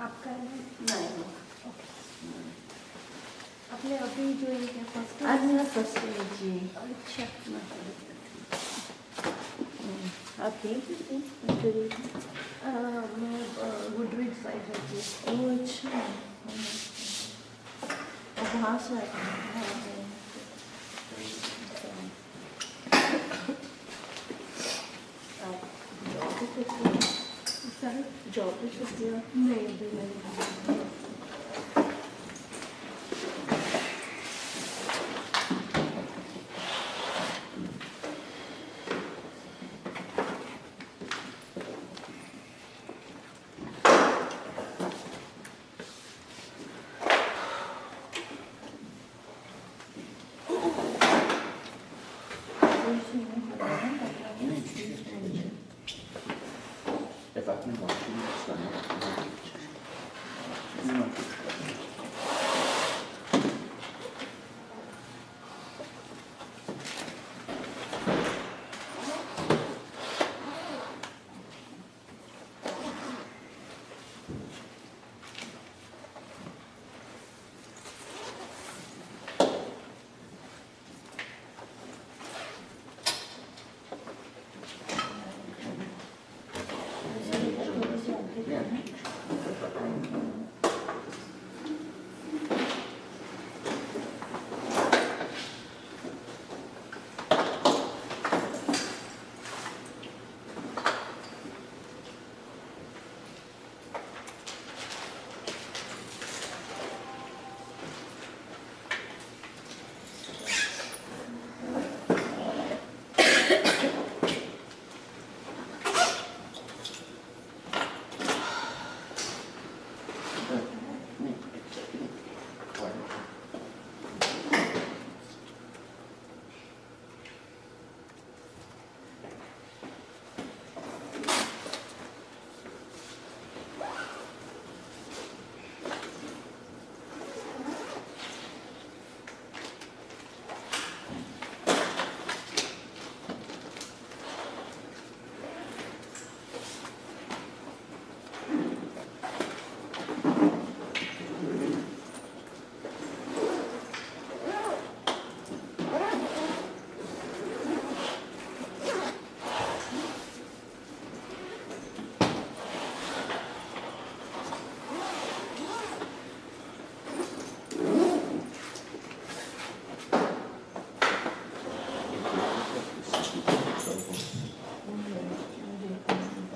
आपका नहीं ओके अपने अभी जो है फर्स्ट आज ना फर्स्ट जी अच्छा आप यहीं मैं गुडरीड साइड रहती हूँ। ओह अच्छा आप वहाँ से आते हैं जॉब भी करती हो नहीं अभी नहीं If I can watch you, it's fine.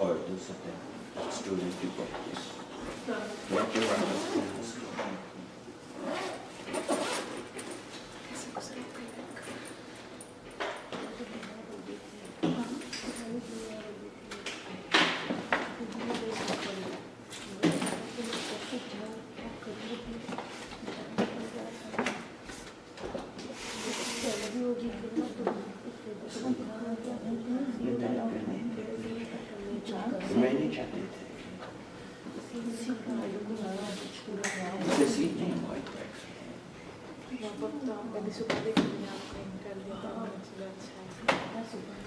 Or do something. Student people. Walk around. मैं नहीं चाहती थी This evening, like कभी सुबह देखी आपको कर देता हूँ चलो अच्छा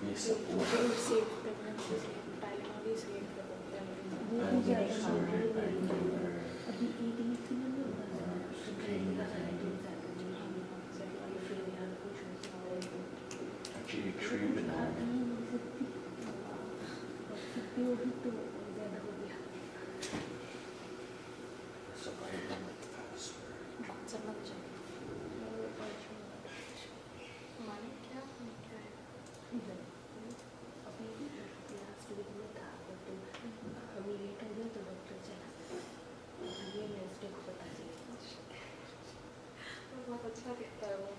ये सब हुआ सेव करना पहले वाली save and surgery back to अभी 18 actually treatment. So I remember the password. समझ जाए माने क्या है अभी लास्ट वीक में था तो हम लेट हो गए तो डॉक्टर चला ये नेक्स्ट डे को पता चला बहुत अच्छा दिखता है वो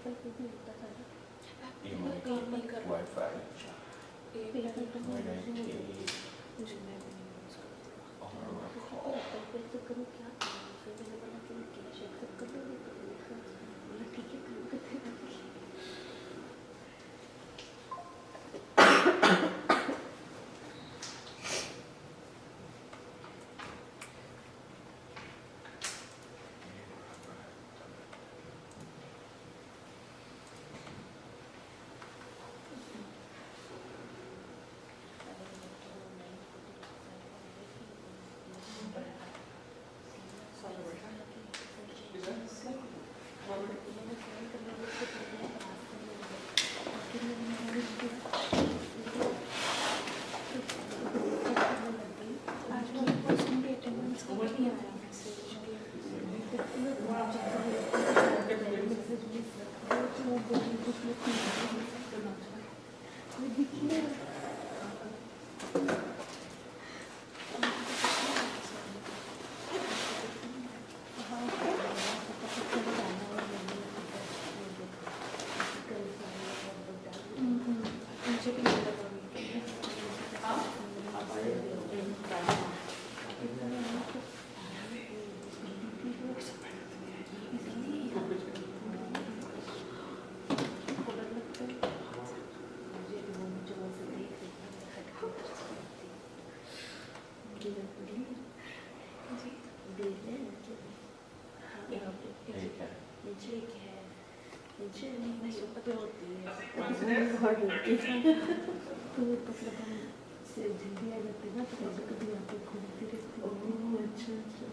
एप्पल पे भी होता था ना। Even काम नहीं कर रहा। Wi-Fi. फिर अगर तुम When I एप्पल take मुझे मैं भी नहीं बोल सकती। or call. पे एक्सेप्ट करूँ क्या करूँ? फिर मैंने बोला कि कैश एक्सेप्ट कर लोगे तो बोला ठीक है काम करते हैं। आज की पर्सन की अटेंडेंस का नहीं आया मैसेज कि मुझे भी नहीं लगा तो मतलब हम से जल्दी आ जाते ना तो कभी कभी यहाँ पे घूमती रहती हूँ। अच्छा अच्छा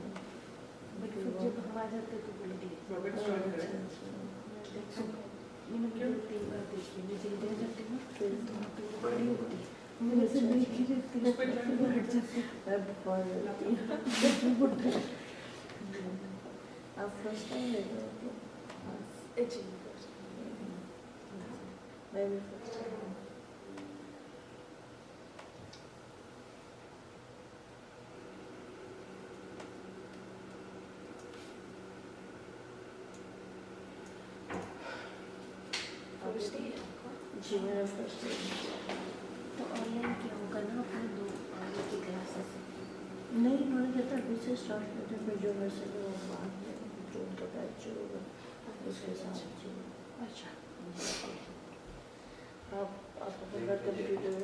बट फिर जब हम आ जाते तो बोल दिए मैंने दो तीन बार देखी मैं जल्दी आ जाती हूँ फिर तो वहाँ पे वो खड़ी होती है मेरे से देखी रहती है फिर वो हट जाती है। मैं बहुत आप फर्स्ट टाइम ले रहे हो तो जी मैं भी फर्स्ट टाइम फर्स्ट डे है आपका। जी मेरा फर्स्ट टाइम तो ऑनलाइन किया होगा ना अपने दो ऑनलाइन की क्लासेस नहीं उन्होंने कहता अभी से स्टार्ट करते हैं फिर जो वैसे जो बाद में जो उनका बैच जो होगा उसके साथ जी अच्छा आप अपना कंप्यूटर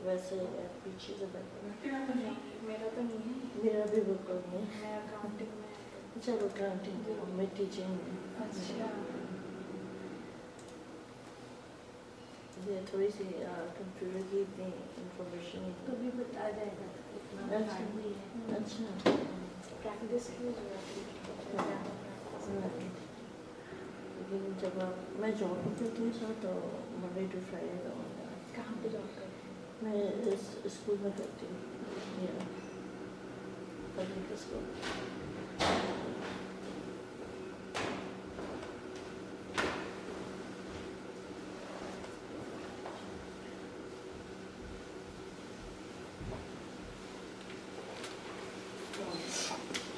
वैसे पीछे से बैठना मेरा तो नहीं है, मेरा भी बिल्कुल नहीं मैं अकाउंटिंग में। चलो काउंटिंग मैं टीचिंग में अच्छा ये थोड़ी सी कंप्यूटर की इतनी इंफॉर्मेशन तो भी बता जाएगा इतना अच्छा। टाइम नहीं है। अच्छा प्रैक्टिस की जरूरत लेकिन जब मैं जॉब करती हूँ सर तो मंडे टू फ्राइडे का होता है कहाँ पे जॉब करते हैं? मैं इस स्कूल में करती हूँ पब्लिक स्कूल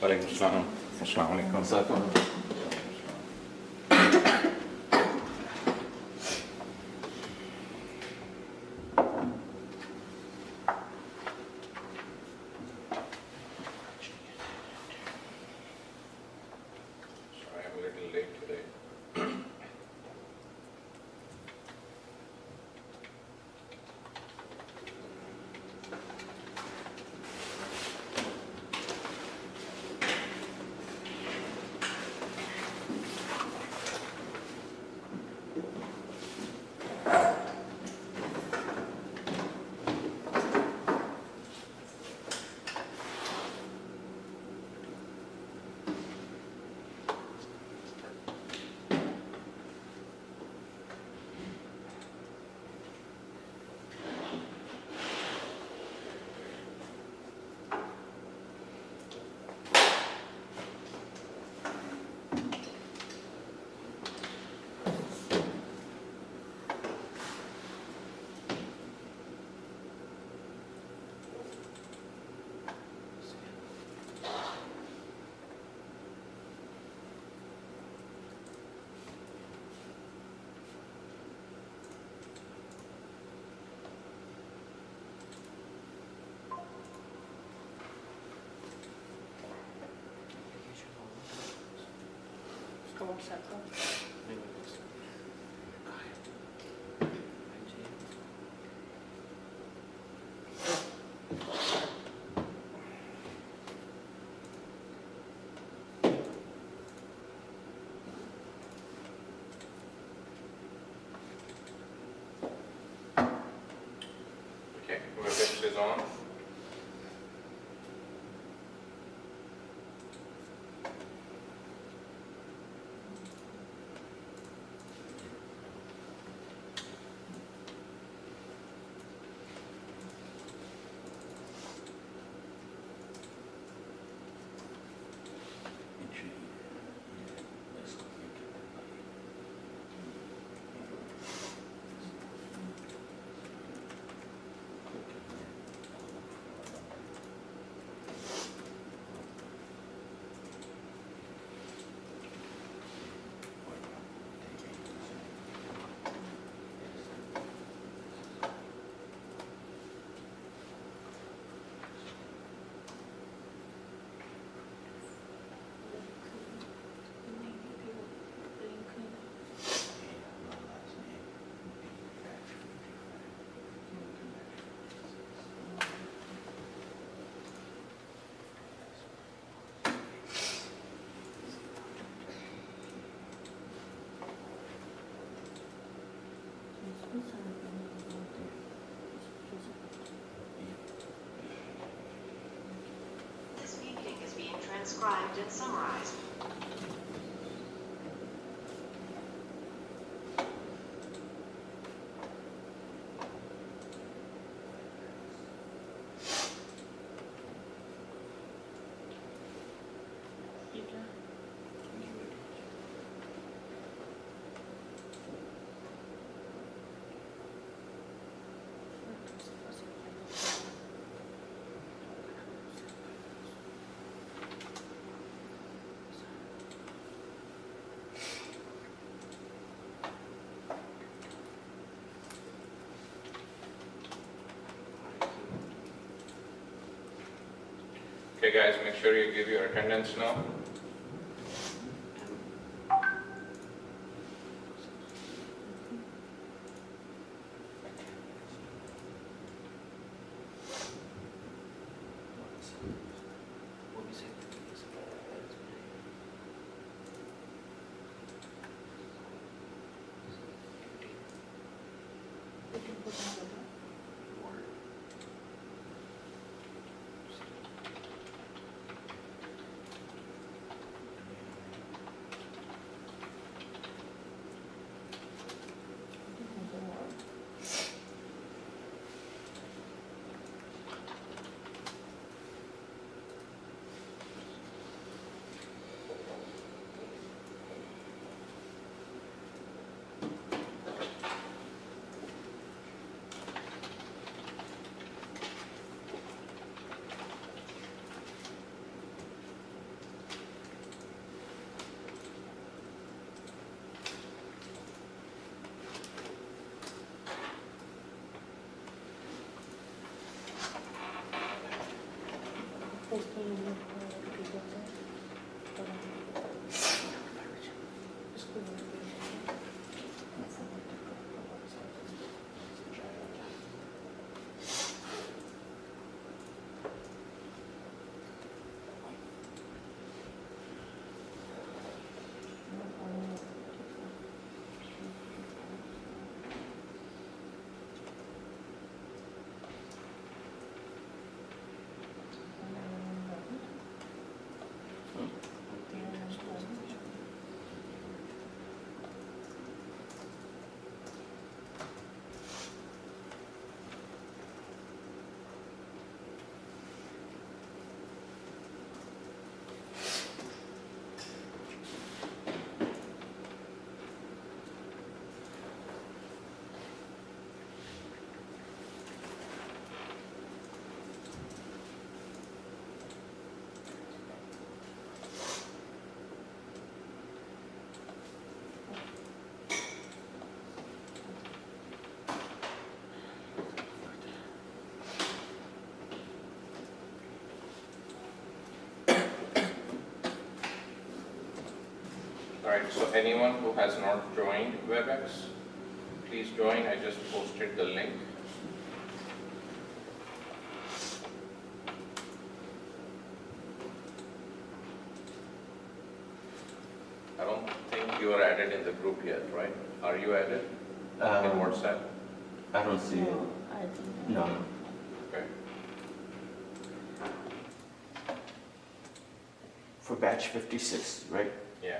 वालेकुम सलाम अस्सलाम वालेकुम Sorry, I'm a little late today. Osaka. Okay, WebEx is on. This meeting is being transcribed and summarized. Okay guys, make sure you give your attendance now. Right, so anyone who has not joined WebEx, please join. I just posted the link. I don't think you are added in the group yet, right? Are you added in WhatsApp? I don't see it. No, I think. No. Okay. For batch 56, right? Yeah.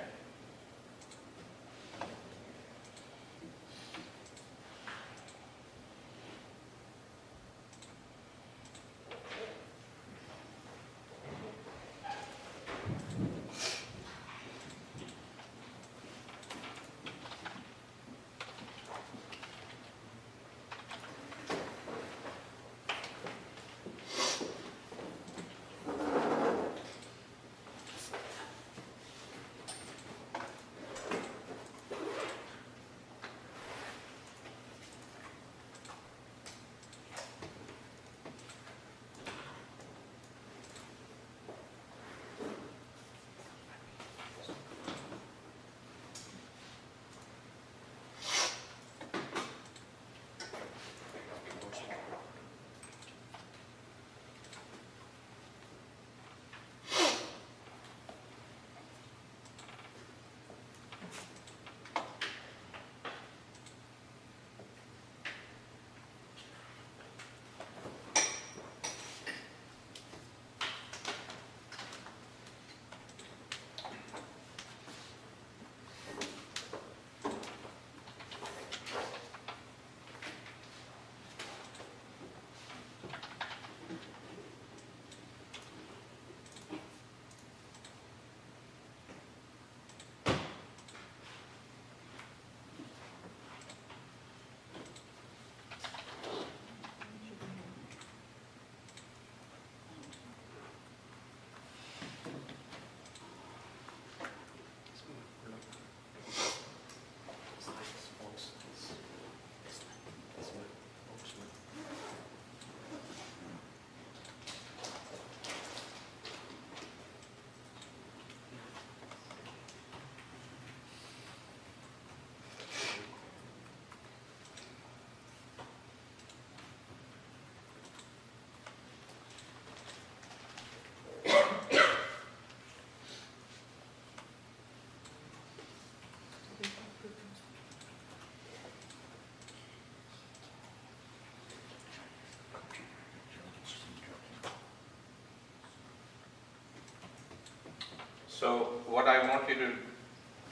So what I want you to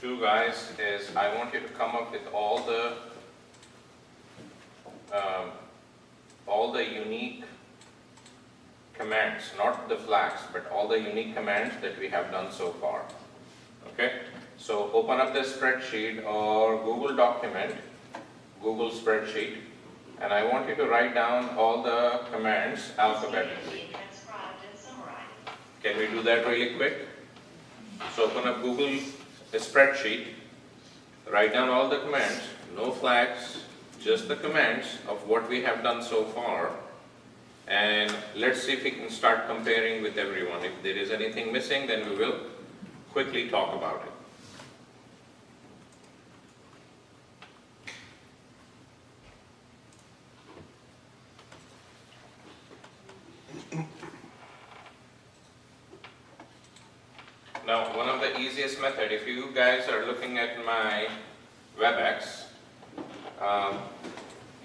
do, guys, is I want you to come up with all the unique commands, not the flags, but all the unique commands that we have done so far. Okay? So open up the spreadsheet or Google document, Google spreadsheet, and I want you to write down all the commands alphabetically. Being transcribed and summarized. Can we do that really quick? So open up Google spreadsheet, write down all the commands, no flags, just the commands of what we have done so far, and let's see if we can start comparing with everyone. If there is anything missing, then we will quickly talk about it. Now, one of the easiest method, if you guys are looking at my WebEx,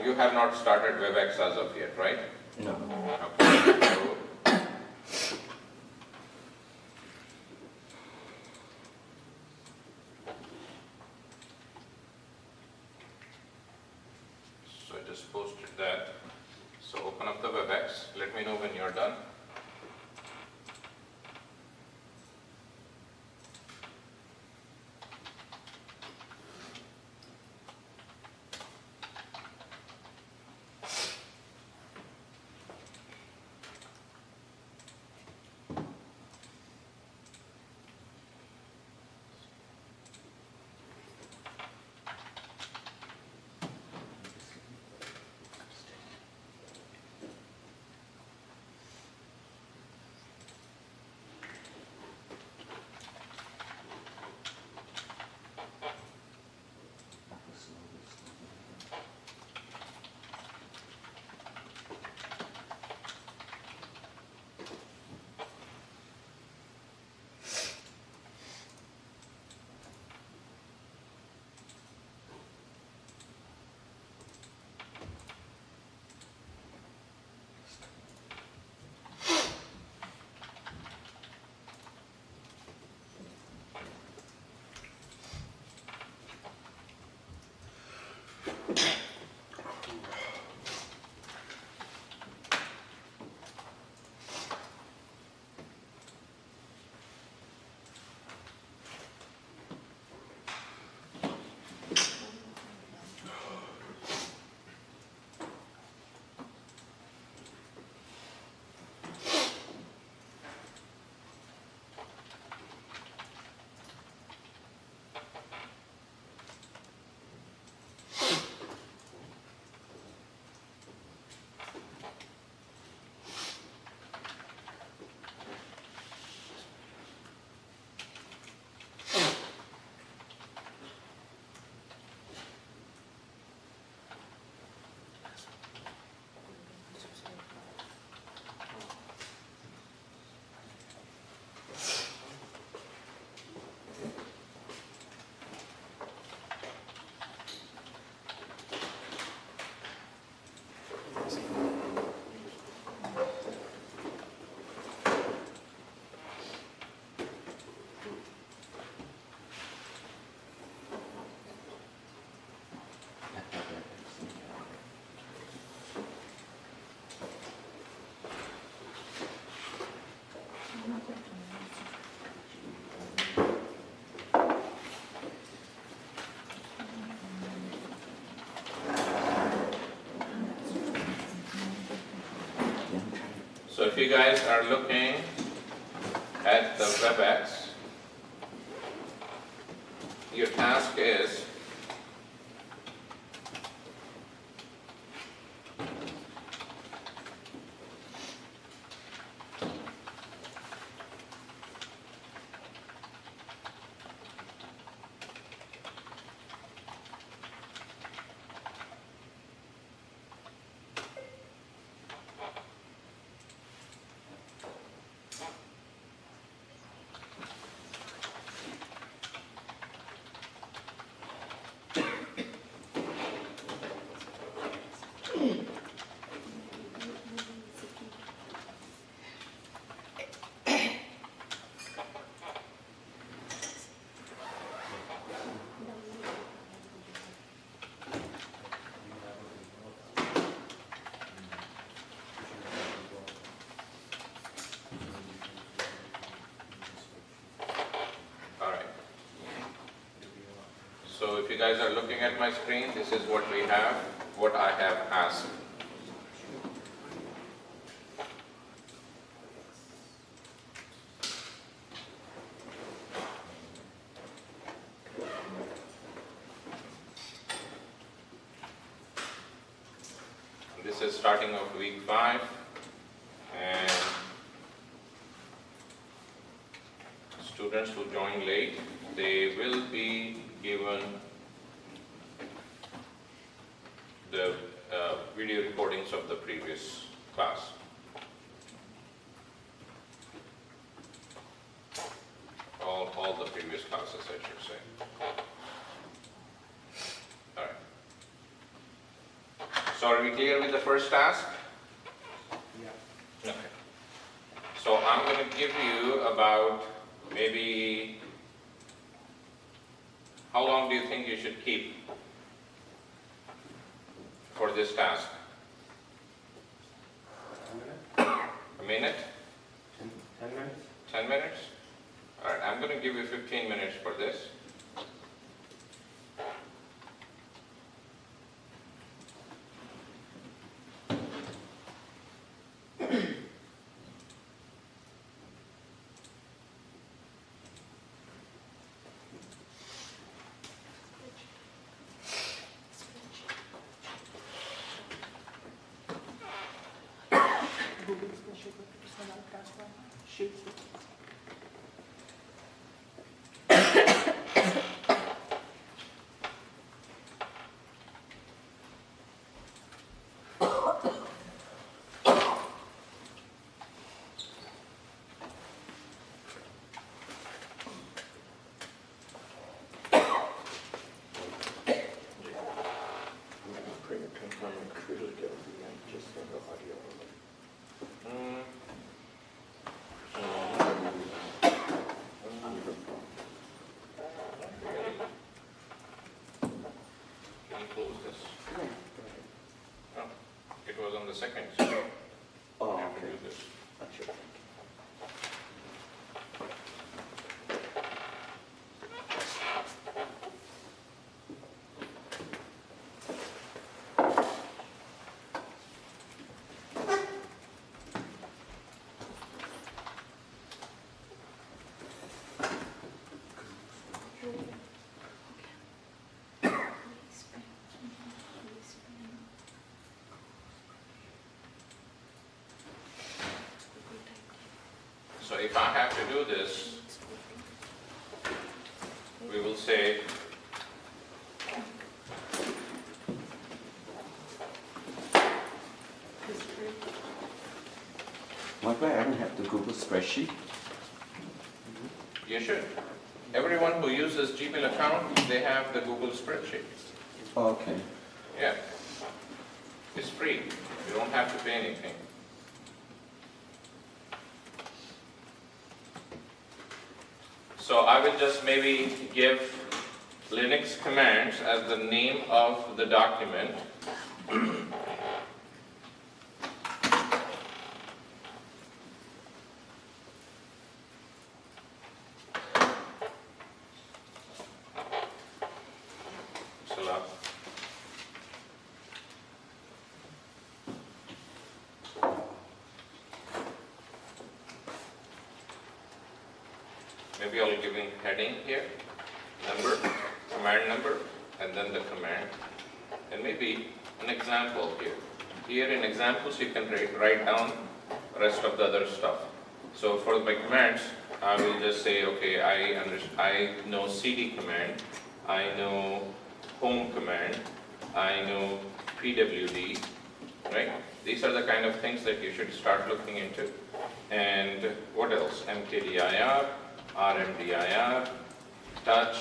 you have not started WebEx as of yet, right? No. Okay. So I just posted that. So open up the WebEx. Let me know when you're done. if you guys are looking at the WebEx, your task is So if you guys are looking at my screen, this is what we have, what I have asked. This is starting of week 5, and students who join late, they will be given the video recordings of the previous class. All the previous classes, I should say. All right. So are we clear with the first task? Yeah. Okay. So I'm going to give you about maybe, how long do you think you should keep for this task? A minute? 10 minutes? 10 minutes? All right, I'm going to give you 15 minutes for this. Google spreadsheet with personal task one, sheets. It was on the second, so Oh, I have to okay. do this. Gotcha. So if I have to do this, we will say Why do I don't have the Google spreadsheet? you should. Everyone who uses Gmail account, they have the Google spreadsheet. Oh, okay. Yeah. It's free. You don't have to pay anything. So I will just maybe give Linux commands as the name of the document. Salah. Maybe I'll give a heading here, number, command number, and then the command. And maybe an example here. Here in examples you can write down rest of the other stuff. So for my commands, I will just say, okay, I know cd command, I know home command, I know pwd, right? These are the kind of things that you should start looking into. And what else? mkdir, rmdir, touch.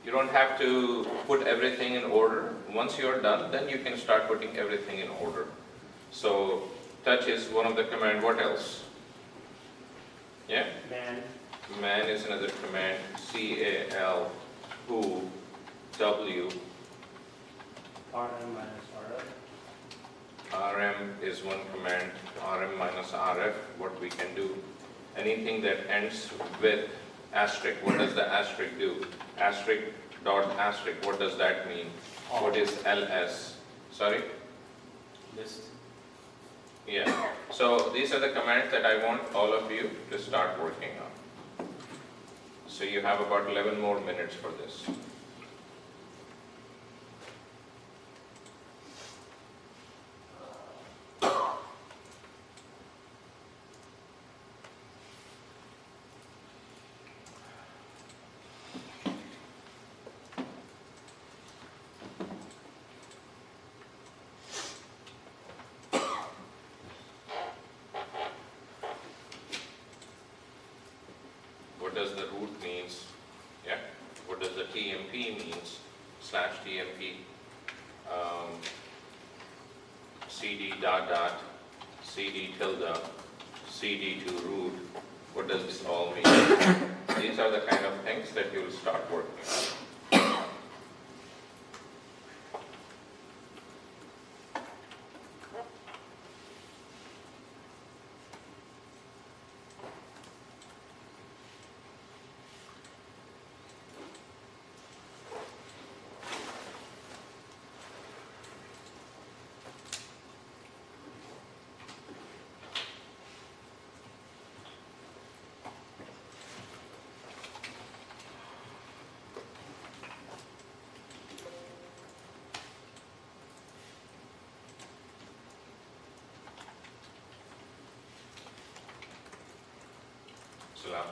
You don't have to put everything in order. Once you're done, then you can start putting everything in order. So touch is one of the command. What else? Yeah? Man. Man is another command. cal, who, w. RM minus RF. rm is one command. Rm minus rf, what we can do. Anything that ends with asterisk, what does the asterisk do? Asterisk dot asterisk, what does that mean? What is ls? Sorry? List. Yeah. So these are the commands that I want all of you to start working on. So you have about 11 more minutes for this. What does the root means? Yeah. What does the TMP means? /TMP. CD dot dot, CD tilde, CD to root. What does this all mean? These are the kind of things that you will start working on. Salam.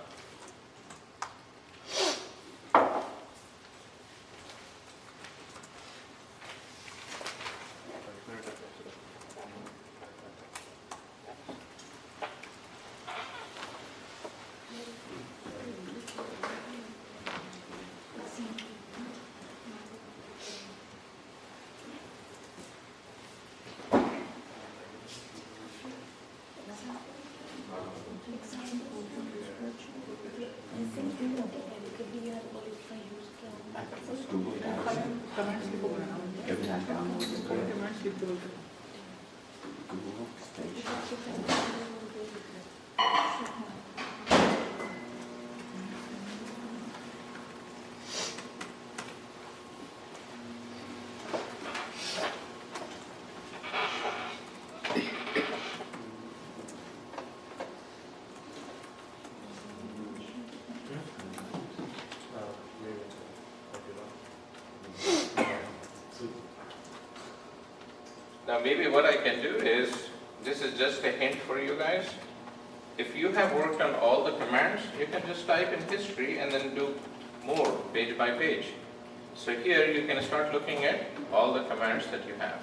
Google Docs. Every time I download it, Google Station. Now maybe what I can do is, this is just a hint for you guys. If you have worked on all the commands, you can just type in history and then do more page by page. So here you can start looking at all the commands that you have.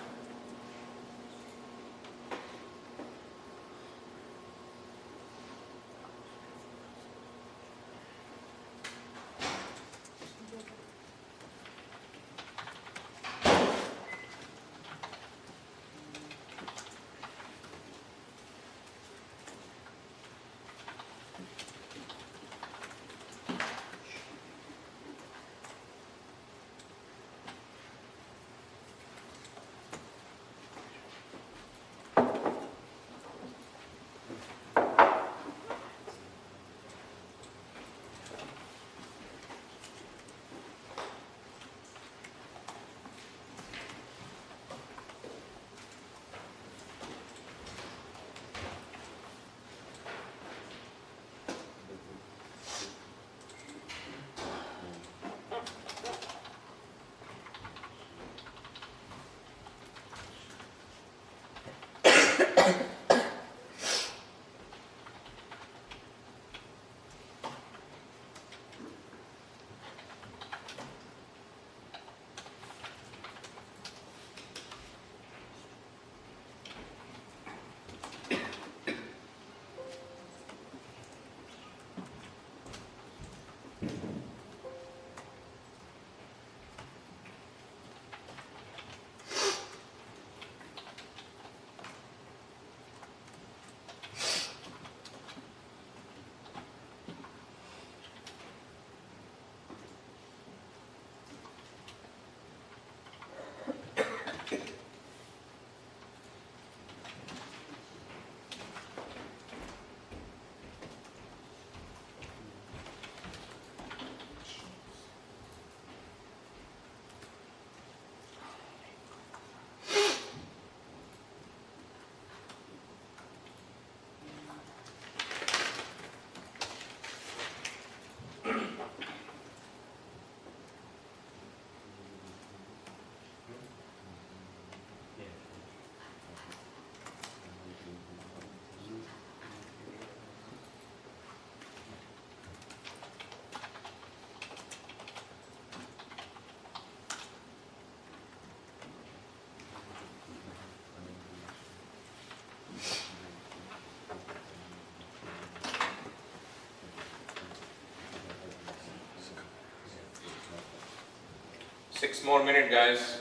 6 more minutes, guys.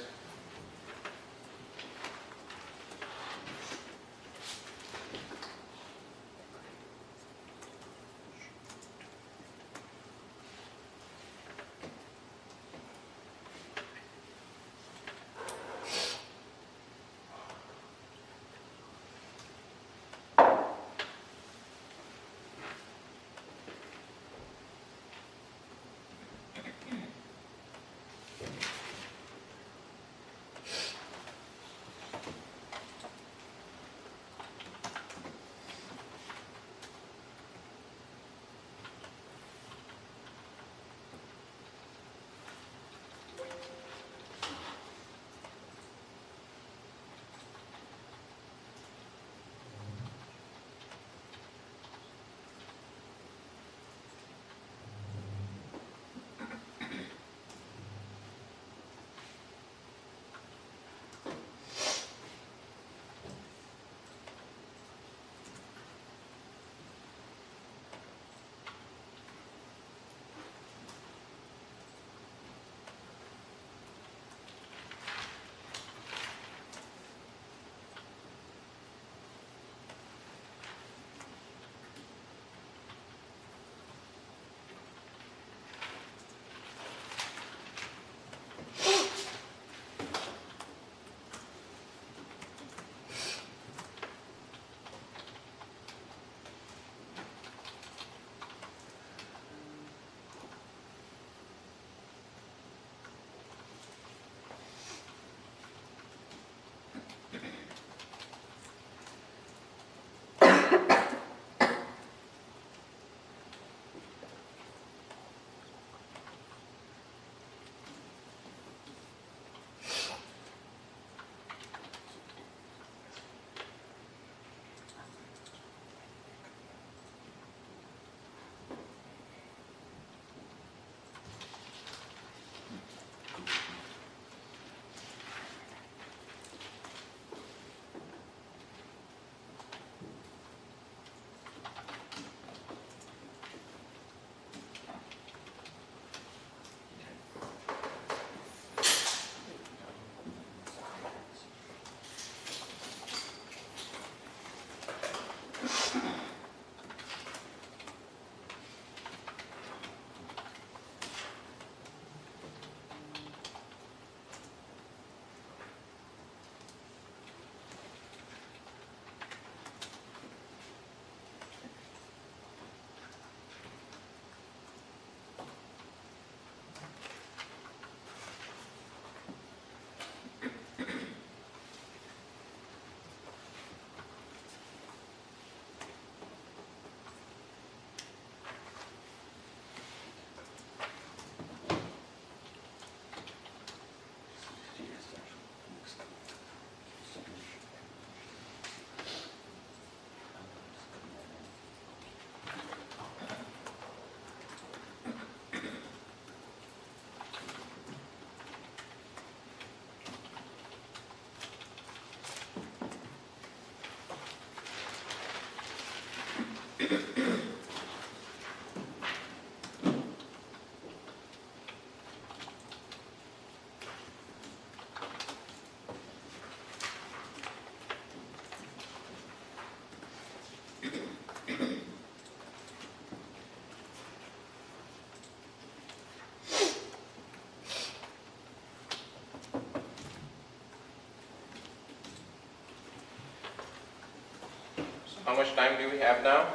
How much time do we have now?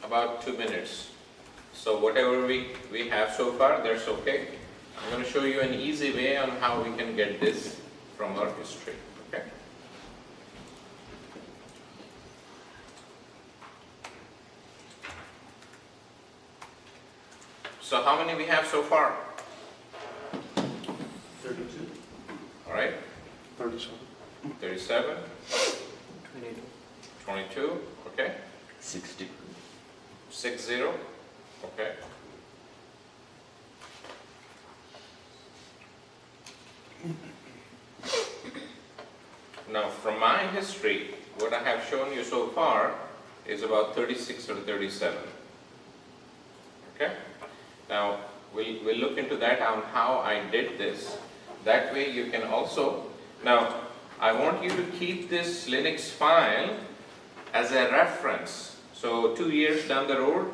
About 2 minutes. So whatever we have so far, that's okay. I'm going to show you an easy way on how we can get this from our history. Okay? So how many we have so far? 32. All right. 37. 37. 22. 22. Okay. 60. 60. Okay. Now, from my history, what I have shown you so far is about 36 or 37. Okay? Now, we'll look into that on how I did this. That way you can also, now I want you to keep this Linux file as a reference. So 2 years down the road,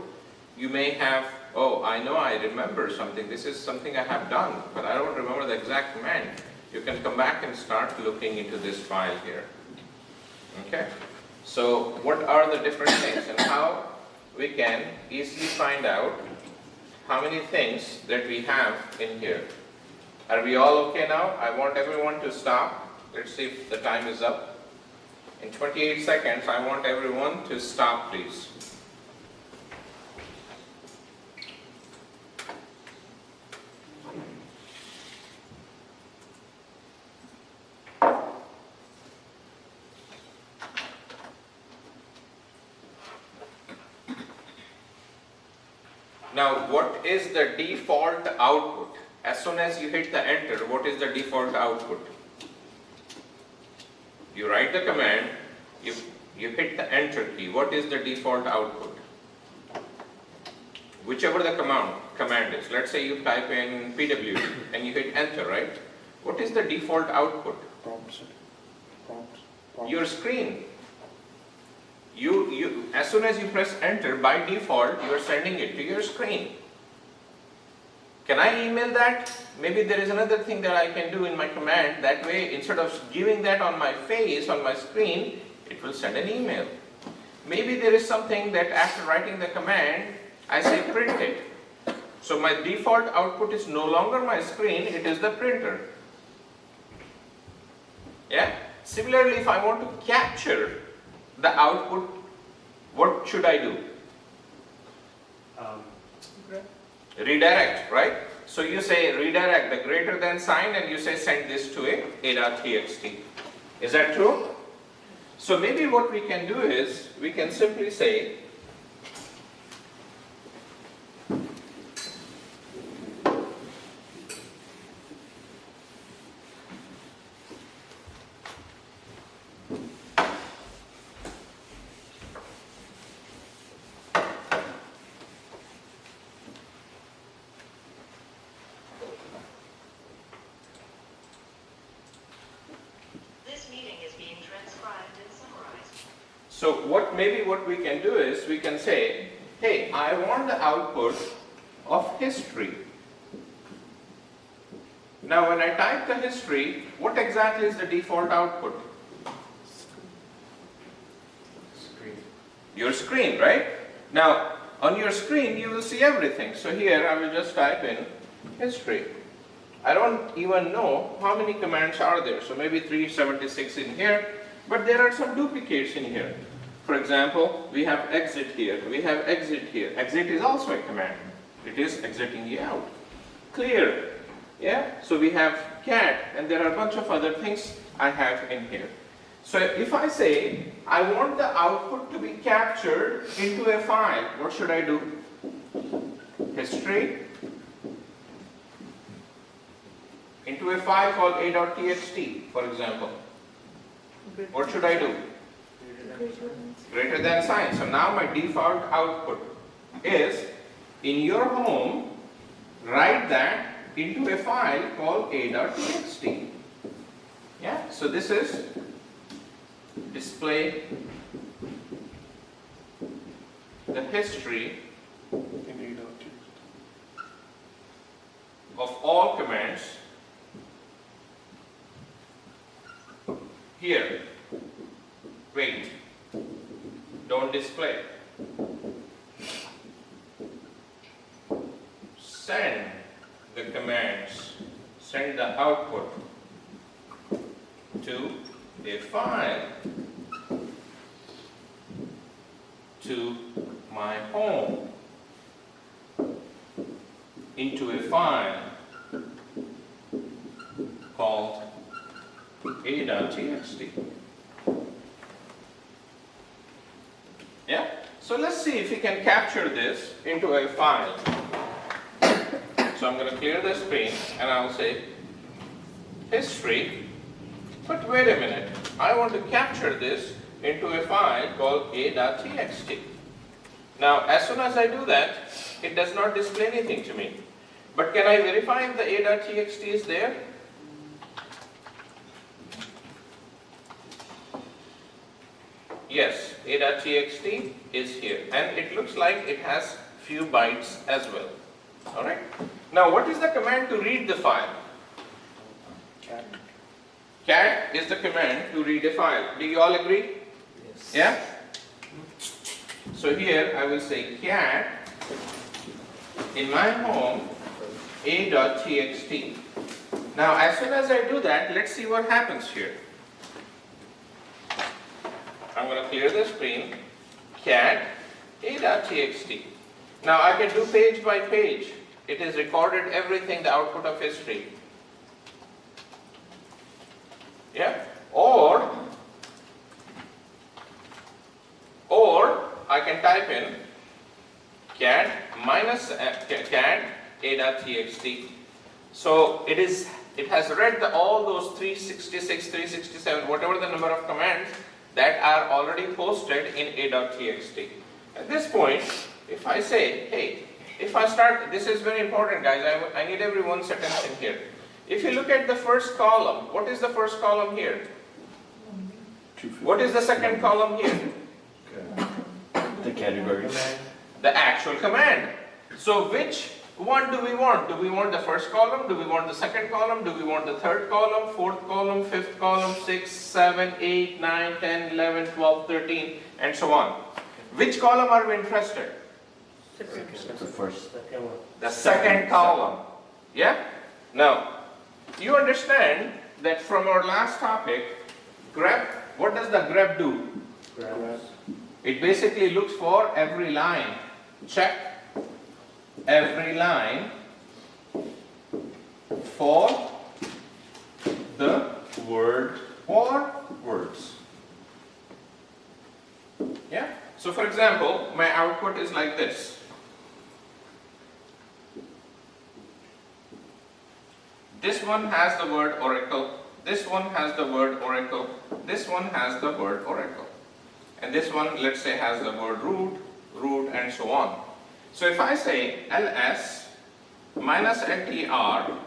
you may have, oh, I know I remember something, this is something I have done, but I don't remember the exact command. You can come back and start looking into this file here. Okay? So what are the different things and how we can easily find out how many things that we have in here. Are we all okay now? I want everyone to stop. Let's see if the time is up. In 28 seconds, I want everyone to stop, please. Now, what is the default output? As soon as you hit the enter, what is the default output? You write the command, you hit the enter key. What is the default output? Whichever the command is. Let's say you type in PW and you hit enter, right? What is the default output? Prompt. Your screen. As soon as you press enter, by default, you are sending it to your screen. Can I email that? Maybe there is another thing that I can do in my command. That way, instead of giving that on my face, on my screen, it will send an email. Maybe there is something that after writing the command, I say print it. So my default output is no longer my screen, it is the printer. Yeah? Similarly, if I want to capture the output, what should I do? Redirect, right? So you say redirect the greater than sign and you say send this to a.txt. Is that true? So maybe what we can do is, we can simply say what we can do is, we can say, hey, I want the output of history. Now when I type the history, what exactly is the default output? Screen. Your screen, right? Now on your screen you will see everything. So here I will just type in history. I don't even know how many commands are there. So maybe 376 in here, but there are some duplicates in here. For example, we have exit here, we have exit here. Exit is also a command. It is exiting you out. Clear. Yeah? So we have cat, and there are a bunch of other things I have in here. So if I say, I want the output to be captured into a file, what should I do? History into a file called a.txt, for example. What should I do? Greater than sign. So now my default output is, in your home, write that into a file called a.txt. Yeah, so this is display the history of all commands here. Wait, don't display. Send the commands, send the output to a file, to my home, into a file called a.txt. Yeah? So let's see if we can capture this into a file. So I'm going to clear the screen and I'll say history. But wait a minute, I want to capture this into a file called a.txt. Now as soon as I do that, it does not display anything to me. But can I verify if the a.txt is there? yes, a.txt is here, and it looks like it has few bytes as well. All right. Now, what is the command to read the file? Cat. Cat is the command to read a file. Do you all agree? Yes. Yeah? So here I will say cat in my home a.txt. Now, as soon as I do that, let's see what happens here. I'm going to clear the screen. Cat a.txt. Now I can do page by page. It is recorded everything, the output of history. Yeah? Or I can type in cat minus cat a.txt. So it has read all those 366, 367, whatever the number of commands that are already posted in a.txt. At this point, if I say, hey, if I start, this is very important, guys, I need everyone's attention here. If you look at the first column, what is the first column here? What is the second column here? The categories. The actual command. So which one do we want? Do we want the first column? Do we want the second column? Do we want the third column, fourth column, fifth column, 6, 7, 8, 9, 10, 11, 12, 13, and so on? Which column are we interested? The first. Second one. The second column. Yeah? Now, you understand that from our last topic, grep, what does the grep do? Grab. It basically looks for every line. Check every line for the word or words. Yeah? So for example, my output is like this. This one has the word Oracle. This one has the word Oracle. This one has the word Oracle. And this one, let's say, has the word root, and so on. So if I say ls minus ltr,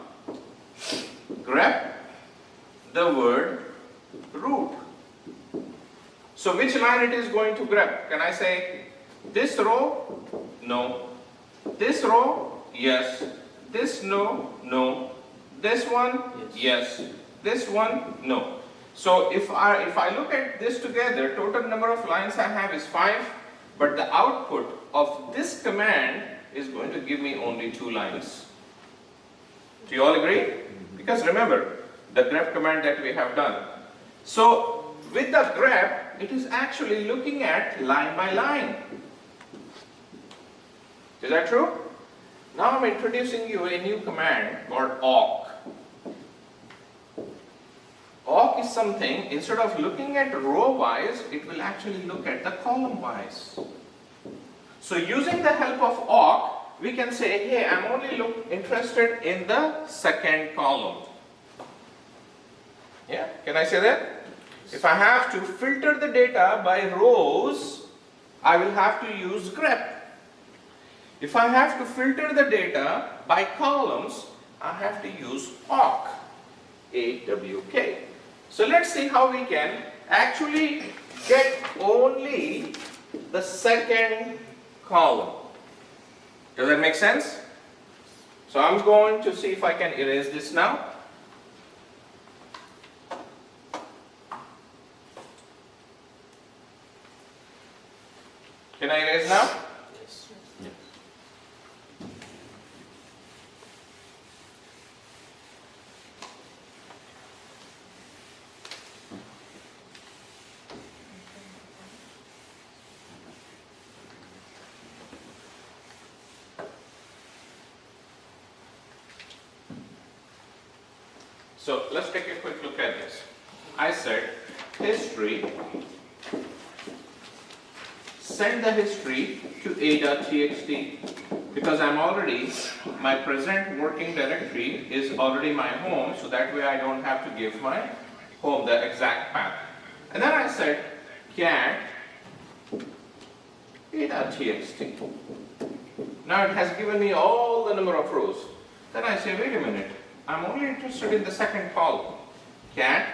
grep the word root. So which line it is going to grep? Can I say this row? No. This row? Yes. This no. This one? Yes. This one? No. So if I look at this together, total number of lines I have is 5, but the output of this command is going to give me only 2 lines. Do you all agree? Because remember, the grep command that we have done. So with the grep, it is actually looking at line by line. Is that true? Now I'm introducing you a new command called awk. Awk is something, instead of looking at row-wise, it will actually look at the column-wise. So using the help of awk, we can say, hey, I'm only interested in the second column. Yeah, can I say that? If I have to filter the data by rows, I will have to use grep. If I have to filter the data by columns, I have to use awk, A-W-K. So let's see how we can actually get only the second column. Does that make sense? So I'm going to see if I can erase this now. Can I erase now? Yes. So let's take a quick look at this. I said history, send the history to a.txt because my present working directory is already my home, so that way I don't have to give my home the exact path. And then I said cat a.txt. Now it has given me all the number of rows. Then I say, wait a minute, I'm only interested in the second column. Cat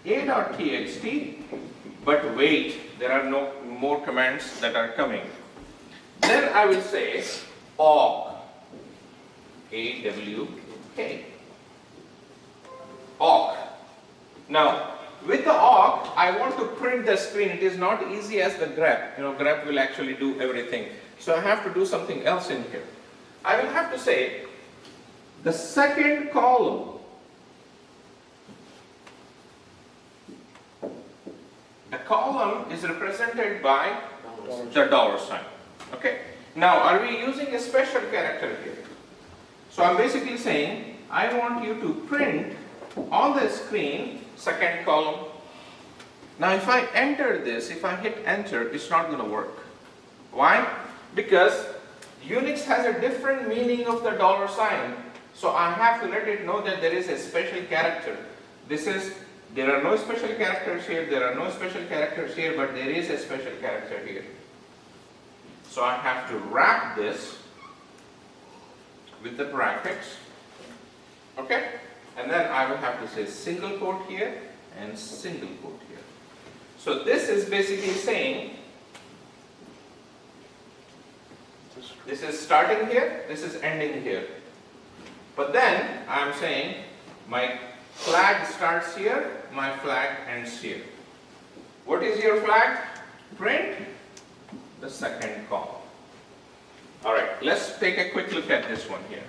a.txt But wait, there are no more commands that are coming. Then I will say awk, A-W-K, awk. Now, with the awk, I want to print the screen. It is not easy as the grep. Grep will actually do everything. So I have to do something else in here. I will have to say the second column. The column is represented by the dollar sign. Okay. Now, are we using a special character here? So I'm basically saying I want you to print on the screen second column. Now, if I enter this, if I hit enter, it's not going to work. Why? Because Unix has a different meaning of the dollar sign. So I have to let it know that there is a special character. There are no special characters here, there are no special characters here, but there is a special character here. So I have to wrap this with the brackets, okay? And then I will have to say single quote here and single quote here. So this is basically saying, this is starting here, this is ending here. But then I am saying my flag starts here, my flag ends here. What is your flag? Print the second column. Alright, let's take a quick look at this one here.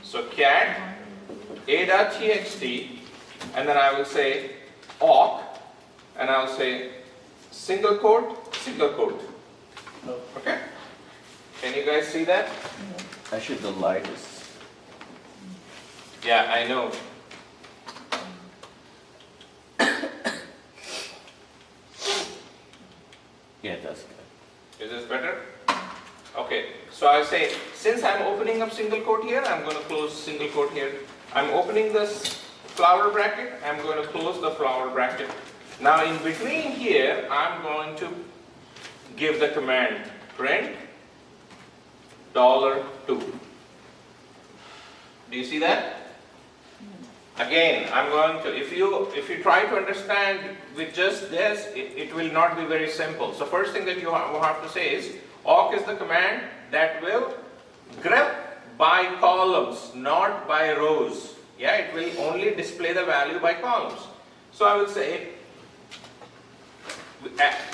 So cat a.txt, and then I will say awk, and I will say single quote, single quote. Okay? Can you guys see that? Actually, the light is. Yeah, I know. Yeah, that's good. Is this better? Okay, so I say, since I'm opening up single quote here, I'm going to close single quote here. I'm opening this flower bracket, I'm going to close the flower bracket. Now in between here, I'm going to give the command print $2. Do you see that? Again, I'm going to, if you try to understand with just this, it will not be very simple. So first thing that you have to say is, awk is the command that will grep by columns, not by rows. Yeah, it will only display the value by columns. So I will say,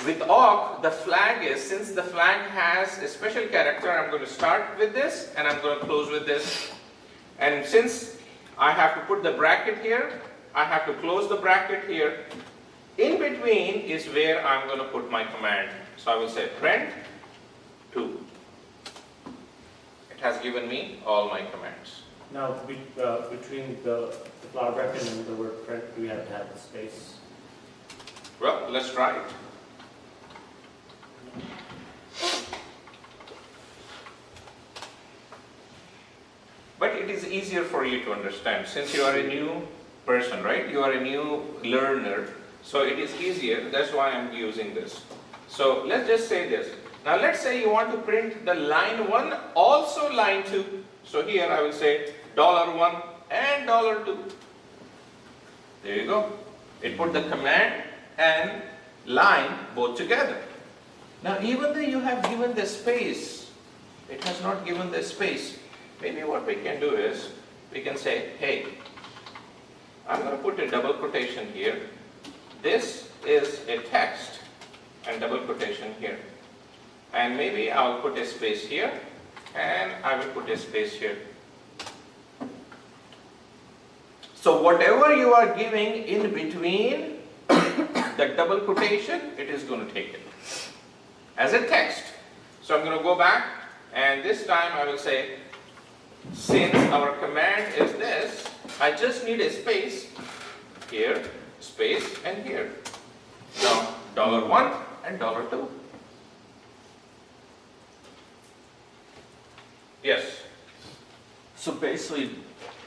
with awk, the flag is, since the flag has a special character, I'm going to start with this and I'm going to close with this. And since I have to put the bracket here, I have to close the bracket here. In between is where I'm going to put my command. So I will say print 2. It has given me all my commands. Now, between the flower bracket and the word print, do we have to have the space? Well, let's try it. But it is easier for you to understand since you are a new person, right? You are a new learner, so it is easier. That's why I'm using this. So let's just say this. Now let's say you want to print the line 1, also line 2. So here I will say $1 and $2. There you go. It put the command and line both together. Now even though you have given the space, it has not given the space. Maybe what we can do is, we can say, hey, I'm going to put a double quotation here. This is a text and double quotation here. And maybe I'll put a space here and I will put a space here. So whatever you are giving in between the double quotation, it is going to take it as a text. So I'm going to go back and this time I will say, since our command is this, I just need a space here, space, and here. Now, $1 and $2. Yes? So basically,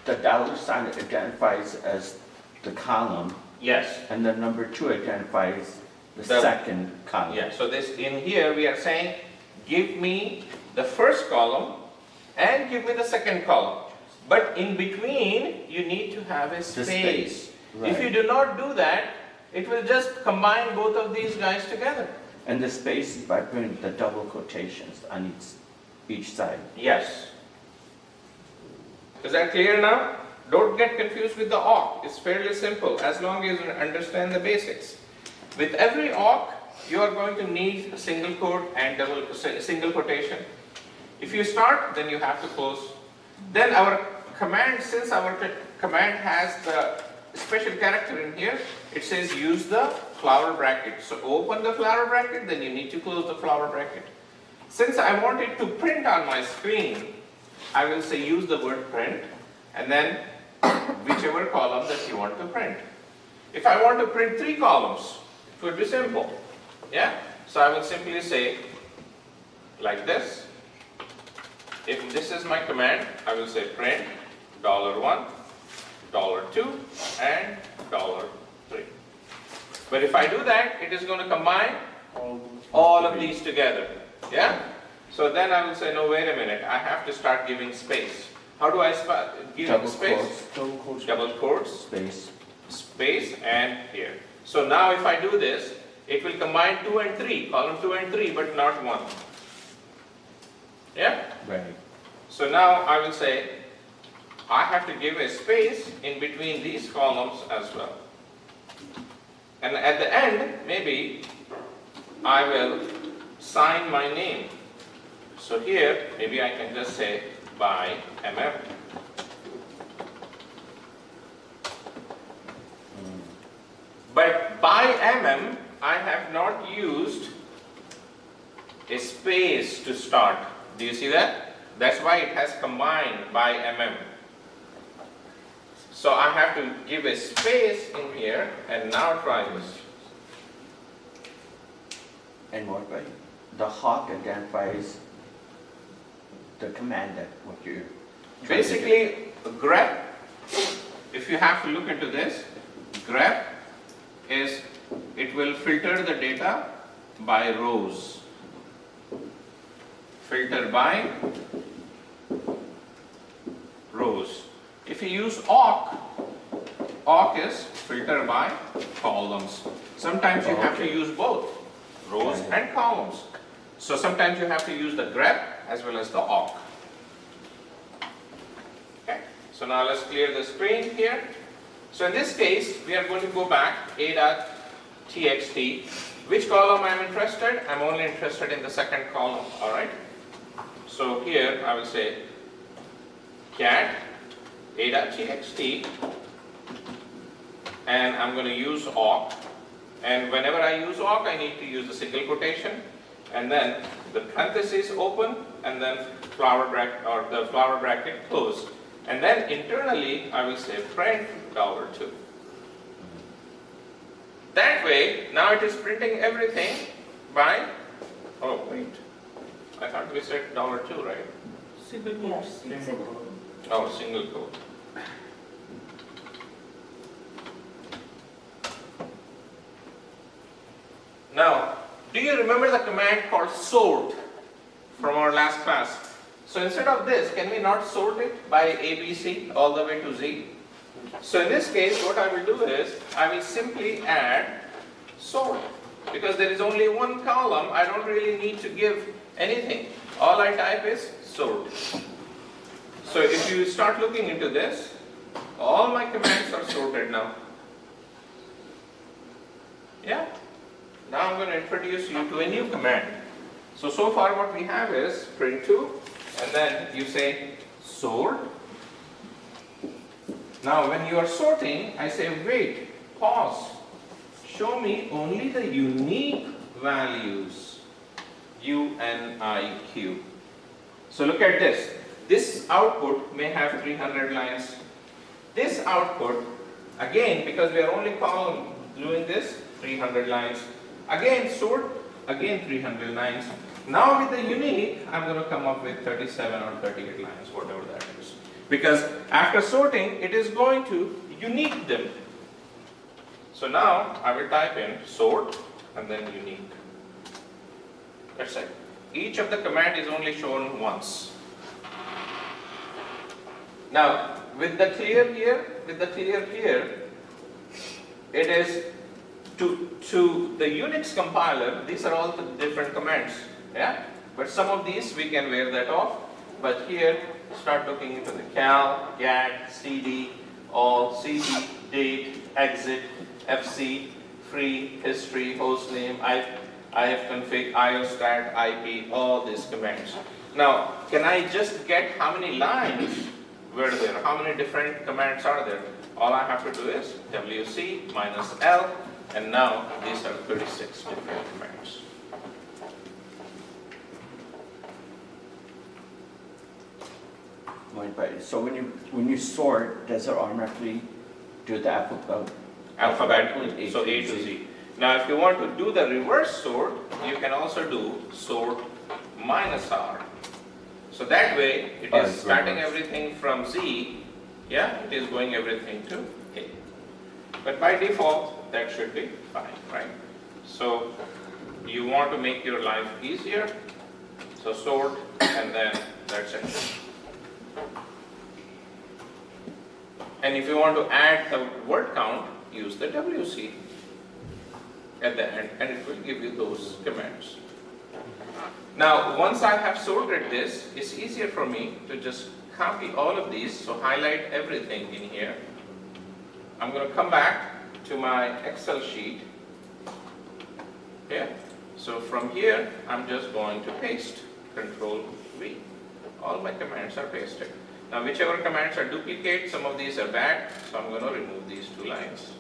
the dollar sign identifies as the column, Yes. and the number 2 identifies the The- second column. Yeah, so this in here we are saying, give me the first column and give me the second column. But in between, you need to have a The space. space, If you right. do not do that, it will just combine both of these guys together. And the space is by putting the double quotations on each side. Yes. Is that clear now? Don't get confused with the awk. It's fairly simple as long as you understand the basics. With every awk, you are going to need a single quote and single quotation. If you start, then you have to close. Then our command, since our command has the special character in here, it says use the flower bracket. So open the flower bracket, then you need to close the flower bracket. Since I want it to print on my screen, I will say use the word print and then whichever column that you want to print. If I want to print 3 columns, it would be simple. Yeah? So I will simply say like this. If this is my command, I will say print $1, $2, and $3. But if I do that, it is going to combine all of these together. Yeah? So then I will say, no, wait a minute, I have to start giving space. How do I give Double space? quotes, Double quotes, space. space, and here. So now if I do this, it will combine 2 and 3, column 2 and 3, but not 1. Yeah? Right. So now I will say, I have to give a space in between these columns as well. And at the end, maybe I will sign my name. So here, maybe I can just say by MM. But by MM, I have not used a space to start. Do you see that? That's why it has combined by MM. So I have to give a space in here and now try this. And what about the hawk identifies the command that what you Basically, grep, if you have to look into this, grep is, it will filter the data by rows. Filter by rows. If you use awk, awk is filter by columns. Sometimes you have to use both rows and columns. So sometimes you have to use the grep as well as the awk. Okay, so now let's clear the screen here. So in this case, we are going to go back a.txt. Which column I am interested? I'm only interested in the second column, all right? So here I will say cat a.txt and I'm going to use awk, and whenever I use awk I need to use the single quotation and then the parentheses open and then flower bracket or the flower bracket closed, and then internally I will say print $2. That way now it is printing everything by, oh wait, I thought we said $2, right? Single Yes, quotes. it's a Oh, single quote. Now, do you remember the command called sort from our last class? So instead of this, can we not sort it by ABC all the way to Z? So in this case, what I will do is, I will simply add sort. Because there is only one column, I don't really need to give anything. All I type is sort. So if you start looking into this, all my commands are sorted now. Yeah? Now I'm going to introduce you to a new command. So far what we have is print2, and then you say sort. Now when you are sorting, I say wait, pause. Show me only the unique values, UNIQ. So look at this. This output may have 300 lines. This output, again, because we are only doing this, 300 lines. Again, sort, again 300 lines. Now with the unique, I'm going to come up with 37 or 38 lines, whatever that is. Because after sorting, it is going to unique them. So now I will type in sort and then unique. That's it. Each of the command is only shown once. Now, with the clear here, it is to the Unix compiler, these are all the different commands, yeah? But some of these we can wear that off, but here, start looking into the cal, get, cd, all, cd, date, exit, fc, free, history, hostname, ifconfig, iostat, ip, all these commands. Now, can I just get how many lines were there? How many different commands are there? All I have to do is wc minus l, and now these are 36 different commands. So when you sort, does it automatically do the Alphabetically, so A to Z. Now, if you want to do the reverse sort, you can also do sort minus R. So that way, it is starting everything from Z, yeah, it is going everything to A. But by default, that should be fine, right? So you want to make your life easier, so sort, and then that's it. And if you want to add the word count, use the WC at the end, and it will give you those commands. Now, once I have sorted this, it's easier for me to just copy all of these, so highlight everything in here. I'm going to come back to my Excel sheet here. So from here, I'm just going to paste, Control V. All my commands are pasted. Now, whichever commands are duplicate, some of these are bad, so I'm going to remove these two lines.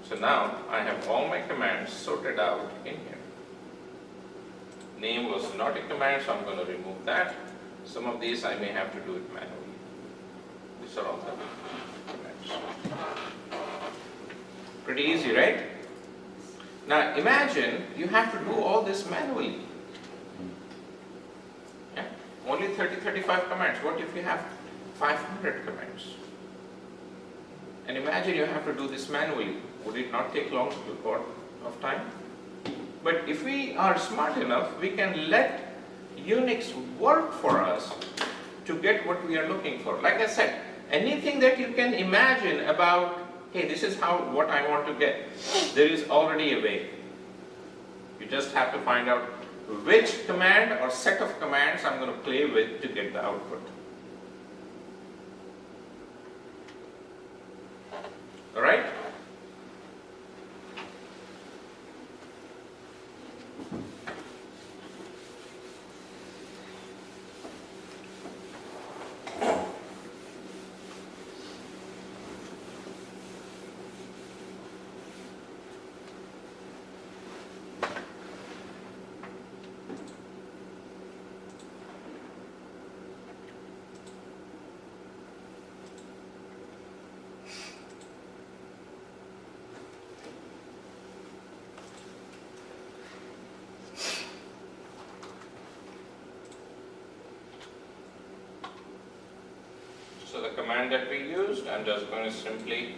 So now, I have all my commands sorted out in here. Name was not a command, so I'm going to remove that. Some of these I may have to do it manually. These are all the commands. Pretty easy, right? Now, imagine you have to do all this manually. Yeah? Only 35 commands. What if you have 500 commands? And imagine you have to do this manually. Would it not take long of time? But if we are smart enough, we can let Unix work for us to get what we are looking for. Like I said, anything that you can imagine about, hey, this is what I want to get, there is already a way. You just have to find out which command or set of commands I'm going to play with to get the output. All right? So the command that we used, I'm just going to simply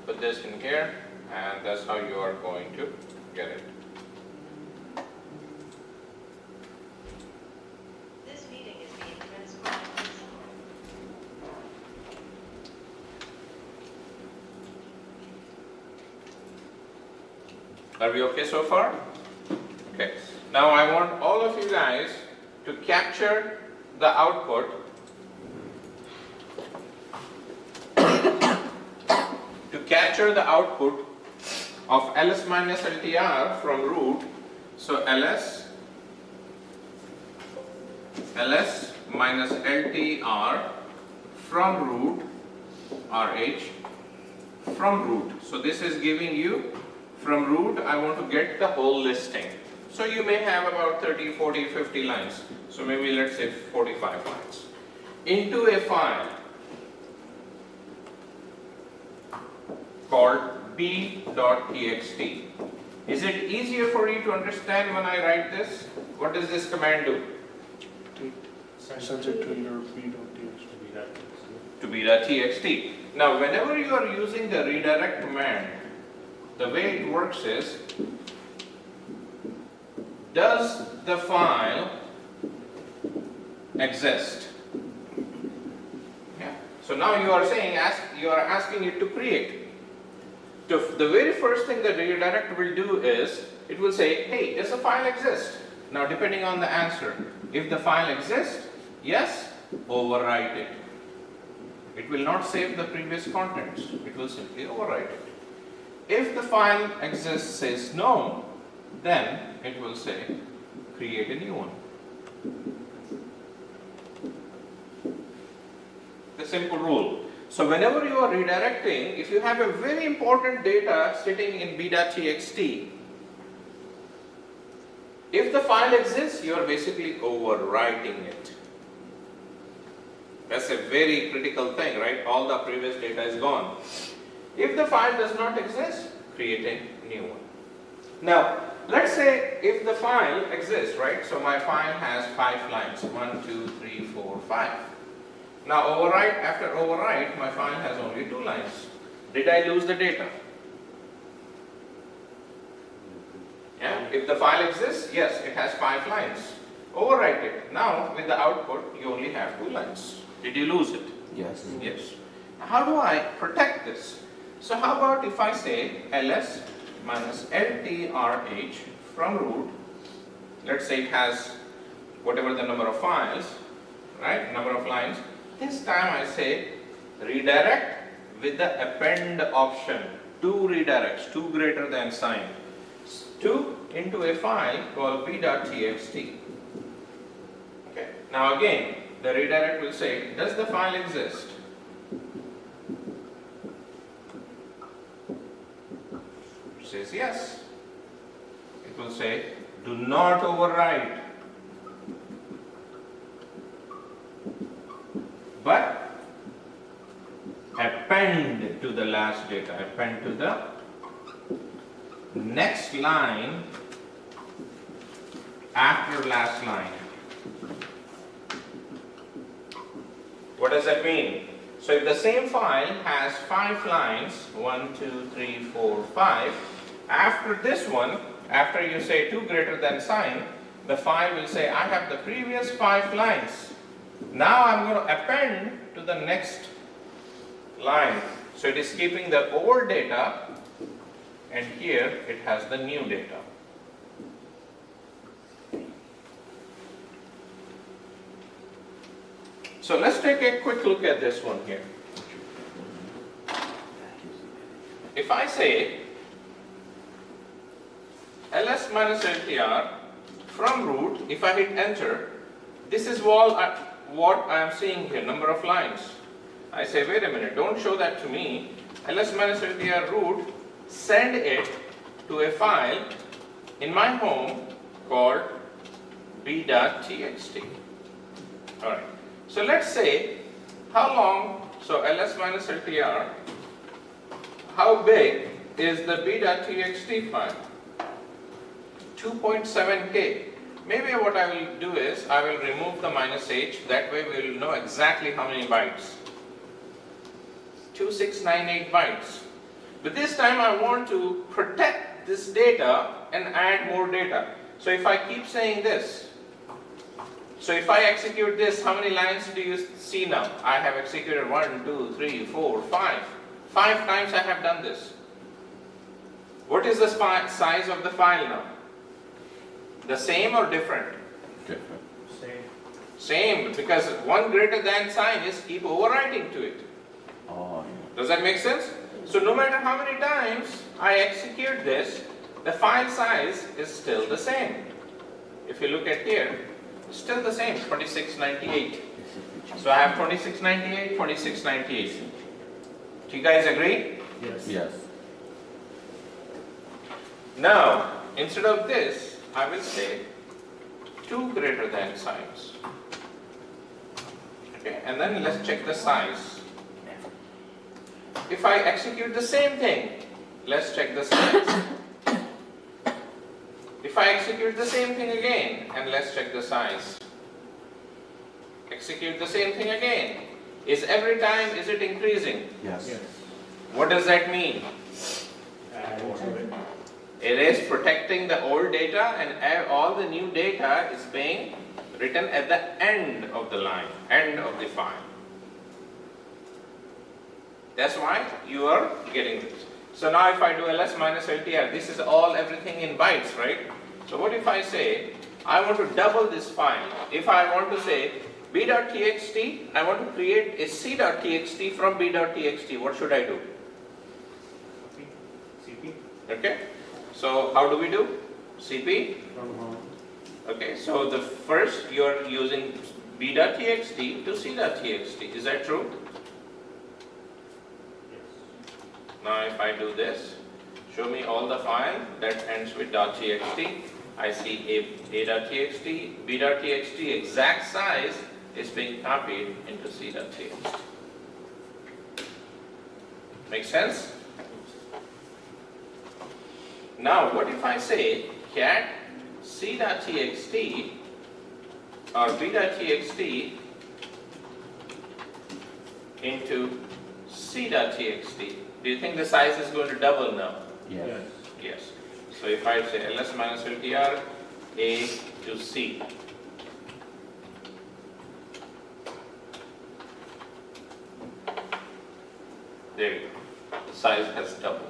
put this in here, and that's how you are going to get it. This meeting is being transcribed. Are we okay so far? Okay. Now I want all of you guys to capture the output of ls minus LTR from root. So ls minus LTR from root, RH, from root. So this is giving you, from root I want to get the whole listing. So you may have about 30, 40, 50 lines. So maybe let's say 45 lines. Into a file called b.txt. Is it easier for you to understand when I write this? What does this command do? Subject to your b.txt. To b.txt. Now, whenever you are using the redirect command, the way it works is, does the file exist? So now you are saying, you are asking it to create. So the very first thing that redirect will do is, it will say, hey, does the file exist? Now depending on the answer, if the file exists, yes, overwrite it. It will not save the previous contents, it will simply overwrite it. If the file exists says no, then it will say, create a new one. The simple rule. So whenever you are redirecting, if you have a very important data sitting in b.txt, if the file exists, you are basically overwriting it. That's a very critical thing, right? All the previous data is gone. If the file does not exist, create a new one. Now, let's say if the file exists, right? So my file has 5 lines, 1, 2, 3, 4, 5. Now overwrite, after overwrite, my file has only 2 lines. Did I lose the data? Yeah, if the file exists, yes, it has 5 lines. Overwrite it. Now with the output, you only have 2 lines. Did you lose it? Yes. Yes. How do I protect this? So how about if I say ls minus ltrh from root, let's say it has whatever the number of files, right, number of lines. This time I say redirect with the append option, 2 redirects, 2 greater than sign, 2 into a file called b.txt. Okay. Now again, the redirect will say, does the file exist? It says yes. It will say, do not overwrite, but append to the last data, append to the next line after last line. What does that mean? So if the same file has 5 lines, 1, 2, 3, 4, 5, after this one, after you say 2 greater than sign, the file will say, I have the previous 5 lines. Now I'm going to append to the next line. So it is keeping the old data, and here it has the new data. So let's take a quick look at this one here. If I say ls minus ltr from root, if I hit enter, this is what I am seeing here, number of lines. I say, wait a minute, don't show that to me. ls minus ltr root, send it to a file in my home called b.txt. Alright, so let's say how long, so ls minus ltr, how big is the b.txt file? 2.7K. Maybe what I will do is, I will remove the minus h, that way we will know exactly how many bytes. 2698 bytes. But this time I want to protect this data and add more data. So if I keep saying this, so if I execute this, how many lines do you see now? I have executed 1, 2, 3, 4, 5. 5 times I have done this. What is the size of the file now? The same or different? Different. Same. Same, because 1 greater than sign is keep overwriting to it. Oh, Does that make sense? So no matter how many times I execute this, the file size is still the same. If you look at here, it's still the same, 2698. So I have 2698, 2698. Do you guys agree? Yes. yes. Now, instead of this, I will say 2 greater than signs. Okay, and then let's check the size. If I execute the same thing, let's check the size. If I execute the same thing again, and let's check the size. Execute the same thing again. Is every time, is it increasing? Yes. Yes. What does that mean? Add to it. It is protecting the old data, and all the new data is being written at the end of the line, end of the file. That's why you are getting this. So now if I do ls minus LTR, this is all everything in bytes, right? So what if I say, I want to double this file. If I want to say b.txt, I want to create a c.txt from b.txt, what should I do? CP Okay, so how do we do? CP. from home. Okay, so the first you are using b.txt to c.txt, is that true? Yes. Now if I do this, show me all the file that ends with .txt. I see a.txt, b.txt, exact size is being copied into c.txt. Make sense? Now what if I say cat c.txt or b.txt into c.txt? Do you think the size is going to double now? Yes. Yes. So if I say ls minus LTR A to C, there you go. The size has doubled.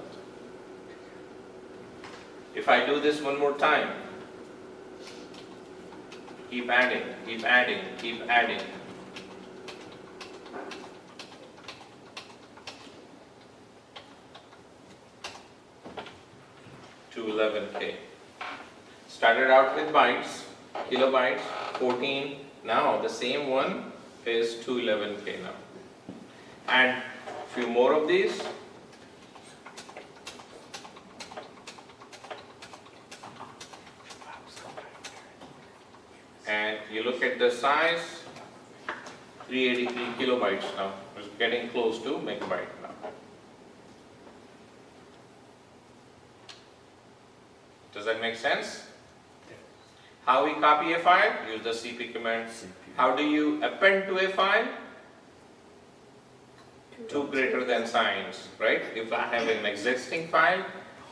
If I do this one more time, keep adding, keep adding, keep adding. To 11K. Started out with bytes, kilobytes, 14. Now the same one is 211K now. And few more of these. And you look at the size, 383 kilobytes now. It's getting close to megabyte now. Does that make sense? How we copy a file? Use the CP command. How do you append to a file? Two greater than signs, right? If I have an existing file,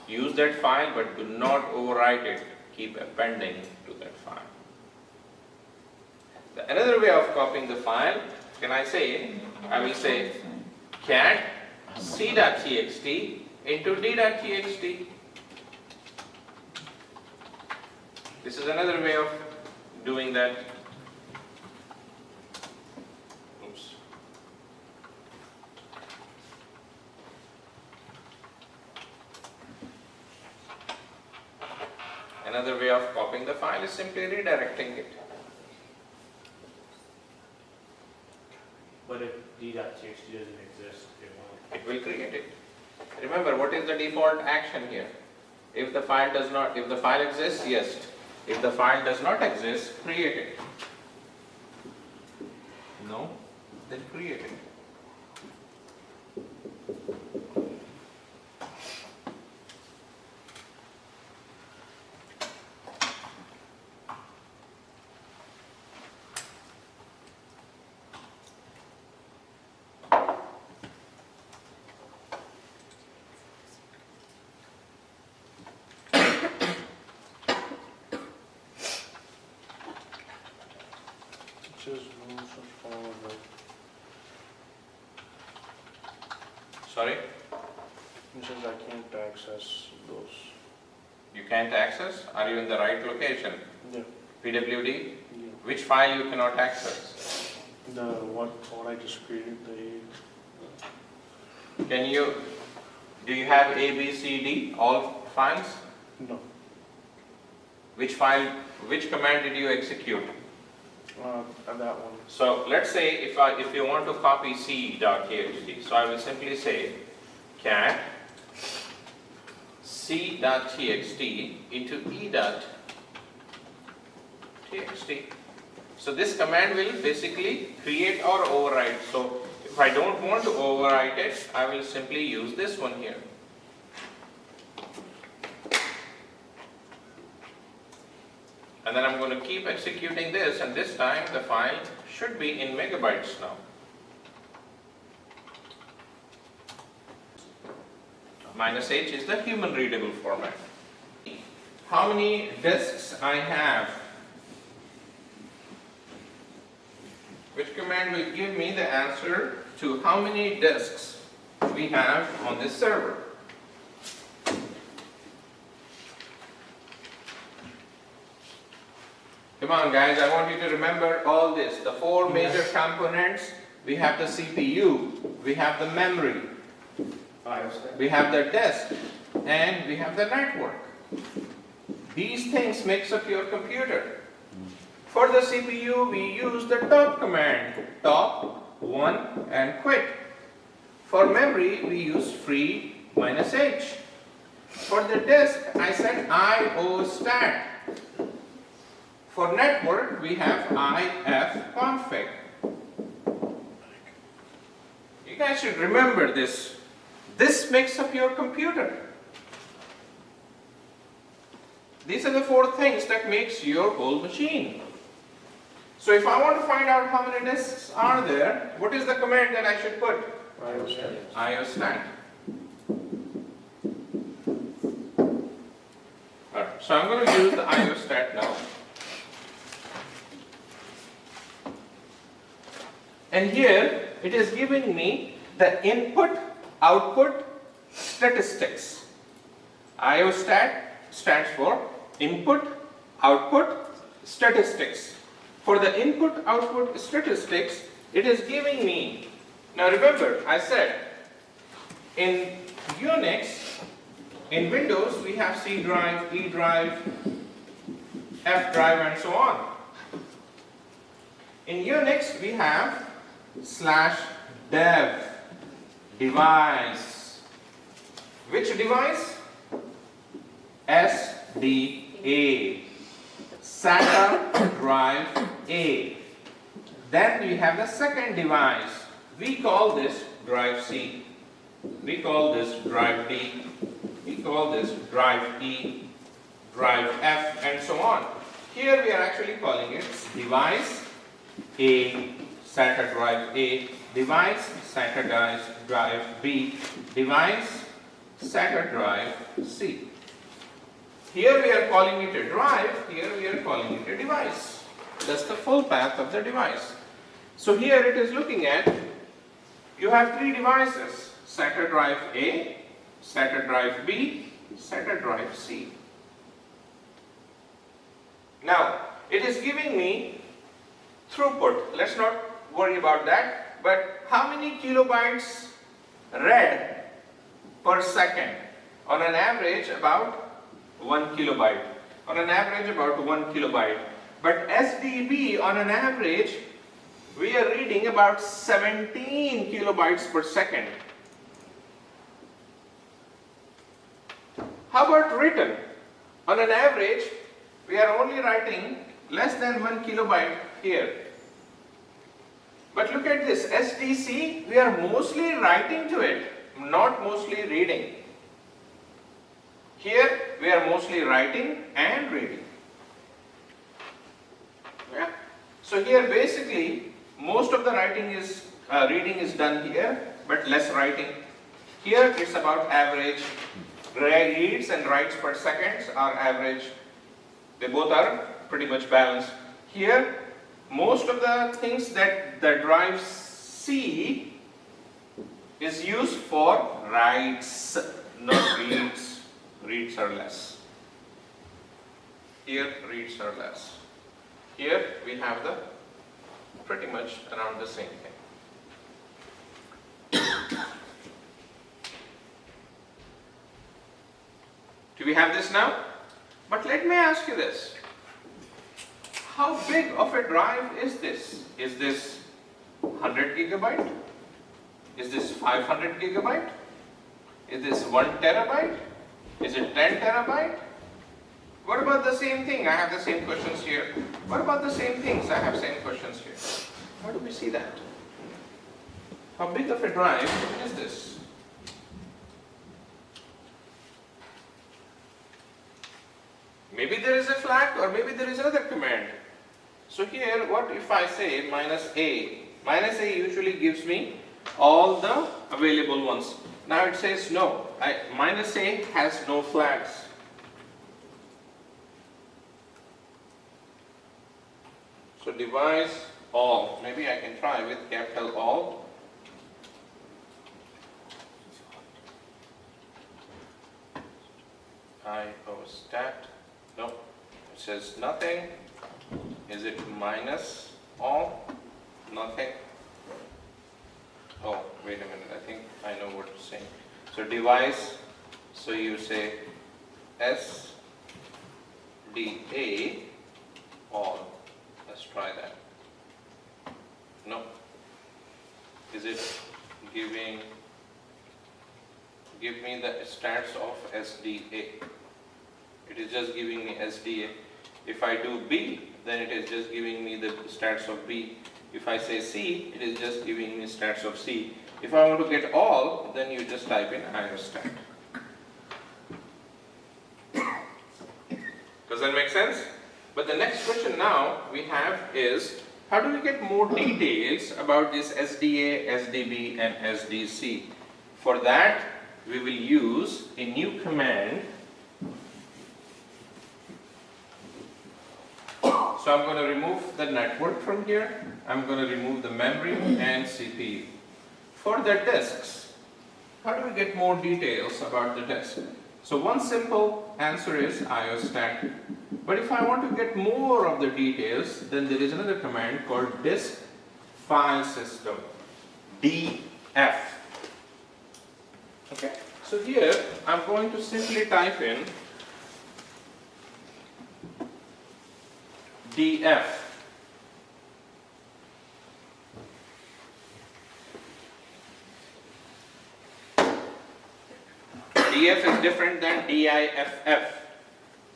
use that file but do not overwrite it. Keep appending to that file. Another way of copying the file, can I say, I will say cat c.txt into d.txt. This is another way of doing that. Oops. Another way of copying the file is simply redirecting it. But if d.txt doesn't exist, it won't. It will create it. Remember, what is the default action here? If the file does not, if the file exists, yes. If the file does not exist, create it. No, then create it. Sorry? It says I can't access those. You can't access? Are you in the right location? Yeah. PWD? Yeah. Which file you cannot access? The what I just created, Can you, do you have A, B, C, D, all files? no. Which file, which command did you execute? That one. So let's say if you want to copy c.txt, so I will simply say cat c.txt into e.txt. So this command will basically create or overwrite. So if I don't want to overwrite it, I will simply use this one here. And then I'm going to keep executing this, and this time the file should be in megabytes now. -H is the human readable format. How many disks I have? Which command will give me the answer to how many disks we have on this server. Come on guys, I want you to remember all this. The four major components. We have the CPU, we have the memory, we have the disk, and we have the network. These things makes up your computer. For the CPU, we use the top command, top, 1, and quit. For memory, we use free -h. For the disk, I said IOStat. For network, we have ifconfig. You guys should remember this. This makes up your computer. These are the four things that makes your whole machine. So if I want to find out how many disks are there, what is the command that I should put? IOStat. Alright, so I'm going to use the IOStat now. And here it is giving me the input output statistics. IOStat stands for input output statistics. For the input output statistics, it is giving me, now remember I said in Unix, in Windows we have C drive, E drive, F drive and so on. In Unix we have /dev device. Which device? SDA, SATA drive A. Then we have the second device. We call this drive C. We call this drive D. We call this drive E, drive F, and so on. Here we are actually calling it device A, SATA drive A, device SATA drive B, device SATA drive C. Here we are calling it a drive, here we are calling it a device. That's the full path of the device. So here it is looking at, you have three devices, SATA drive A, SATA drive B, SATA drive C. Now, it is giving me throughput. Let's not worry about that, but how many kilobytes read per second? On an average about 1 kilobyte. On an average about 1 kilobyte. But SDB on an average we are reading about 17 kilobytes per second. How about written? On an average we are only writing less than 1 kilobyte here. But look at this, SDC, we are mostly writing to it, not mostly reading. Here we are mostly writing and reading. Yeah. So here basically most of the writing is reading is done here, but less writing. Here it's about average. Reads and writes per seconds are average. They both are pretty much balanced. Here most of the things that the drive C is used for writes, not reads. Reads are less. Here reads are less. Here we have the pretty much around the same thing. Do we have this now? But let me ask you this. How big of a drive is this? Is this 100 gigabyte? Is this 500 gigabyte? Is this 1 terabyte? Is it 10 terabyte? What about the same thing? I have the same questions here. What about the same things? I have same questions here. How do we see that? How big of a drive is this? Maybe there is a flag or maybe there is another command. So here, what if I say -a? -a usually gives me all the available ones. Now it says no, -a has no flags. So device all, maybe I can try with capital all. IOStat. No, it says nothing. Is it minus all? Nothing. Oh, wait a minute. I think I know what you're saying. So device. So you say SDA all. Let's try that. No. Is it give me the stats of SDA? It is just giving me SDA. If I do B, then it is just giving me the stats of B. If I say C, it is just giving me stats of C. If I want to get all, then you just type in IOStat. Does that make sense? But the next question now we have is, how do we get more details about this SDA, SDB and SDC? For that, we will use a new command. So I'm going to remove the network from here. I'm going to remove the memory and CPU. For the disks, how do we get more details about the disk? So one simple answer is IOStat. But if I want to get more of the details, then there is another command called disk file system, DF. Okay, so here I'm going to simply type in DF. DF is different than DIFF.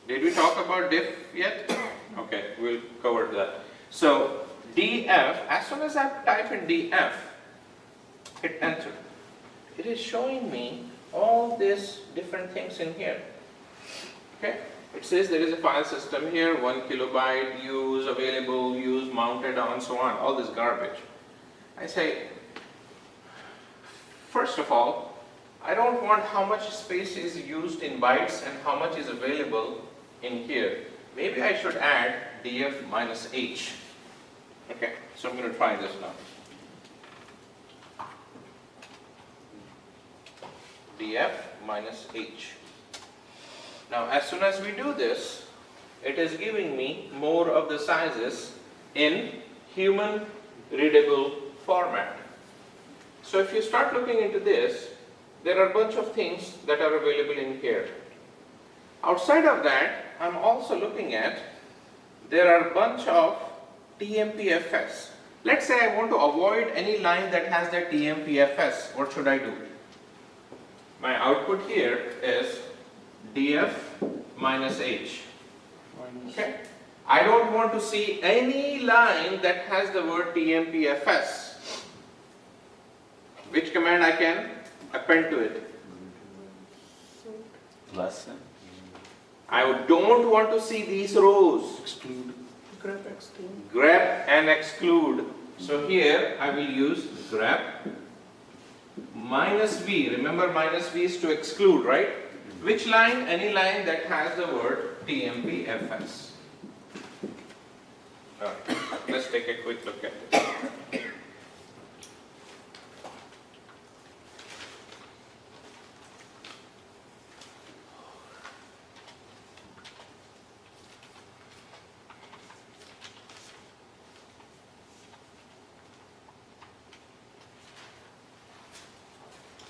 Did we talk about diff yet? Okay, we'll cover that. So DF, as soon as I type in DF, hit enter. It is showing me all these different things in here. Okay, it says there is a file system here, 1 kilobyte, use, available, use, mounted on, so on, all this garbage. I say, first of all, I don't want how much space is used in bytes and how much is available in here. Maybe I should add df minus h. Okay, so I'm going to try this now. df minus h. Now as soon as we do this, it is giving me more of the sizes in human readable format. So if you start looking into this, there are a bunch of things that are available in here. Outside of that, I'm also looking at, there are a bunch of TMPFS. Let's say I want to avoid any line that has that TMPFS. What should I do? My output here is df minus h. Okay? I don't want to see any line that has the word TMPFS. Which command I can append to it? Lesson. I don't want to see these rows. Exclude. Grep exclude. Grep and exclude. So here I will use grep minus v. Remember, minus v is to exclude, right? Which line? Any line that has the word TMPFS. Okay. Let's take a quick look at this.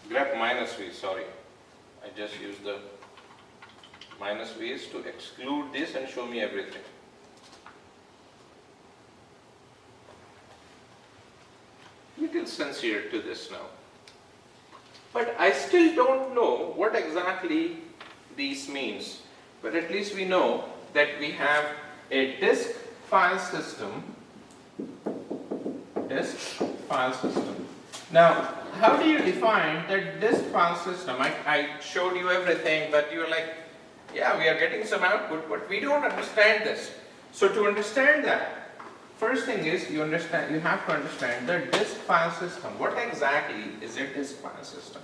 Grep minus v, sorry. I just used the minus v's to exclude this and show me everything. Little sincere to this now. But I still don't know what exactly these means. But at least we know that we have a disk file system. Disk file system. Now, how do you define that disk file system? I showed you everything, but you're like, yeah, we are getting some output, but we don't understand this. So to understand that, first thing is you have to understand the disk file system. What exactly is a disk file system?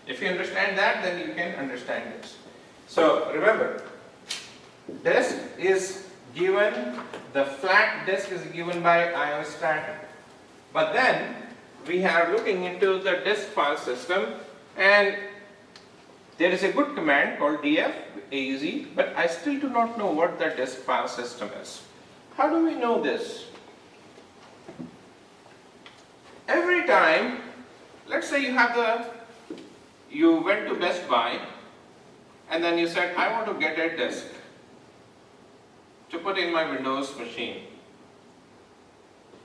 If you understand that, then you can understand this. So remember, disk is given, the flat disk is given by IOStat. But then we are looking into the disk file system, and There is a good command called df az, but I still do not know what the disk file system is. How do we know this? Every time, let's say you went to Best Buy and then you said, I want to get a disk to put in my Windows machine.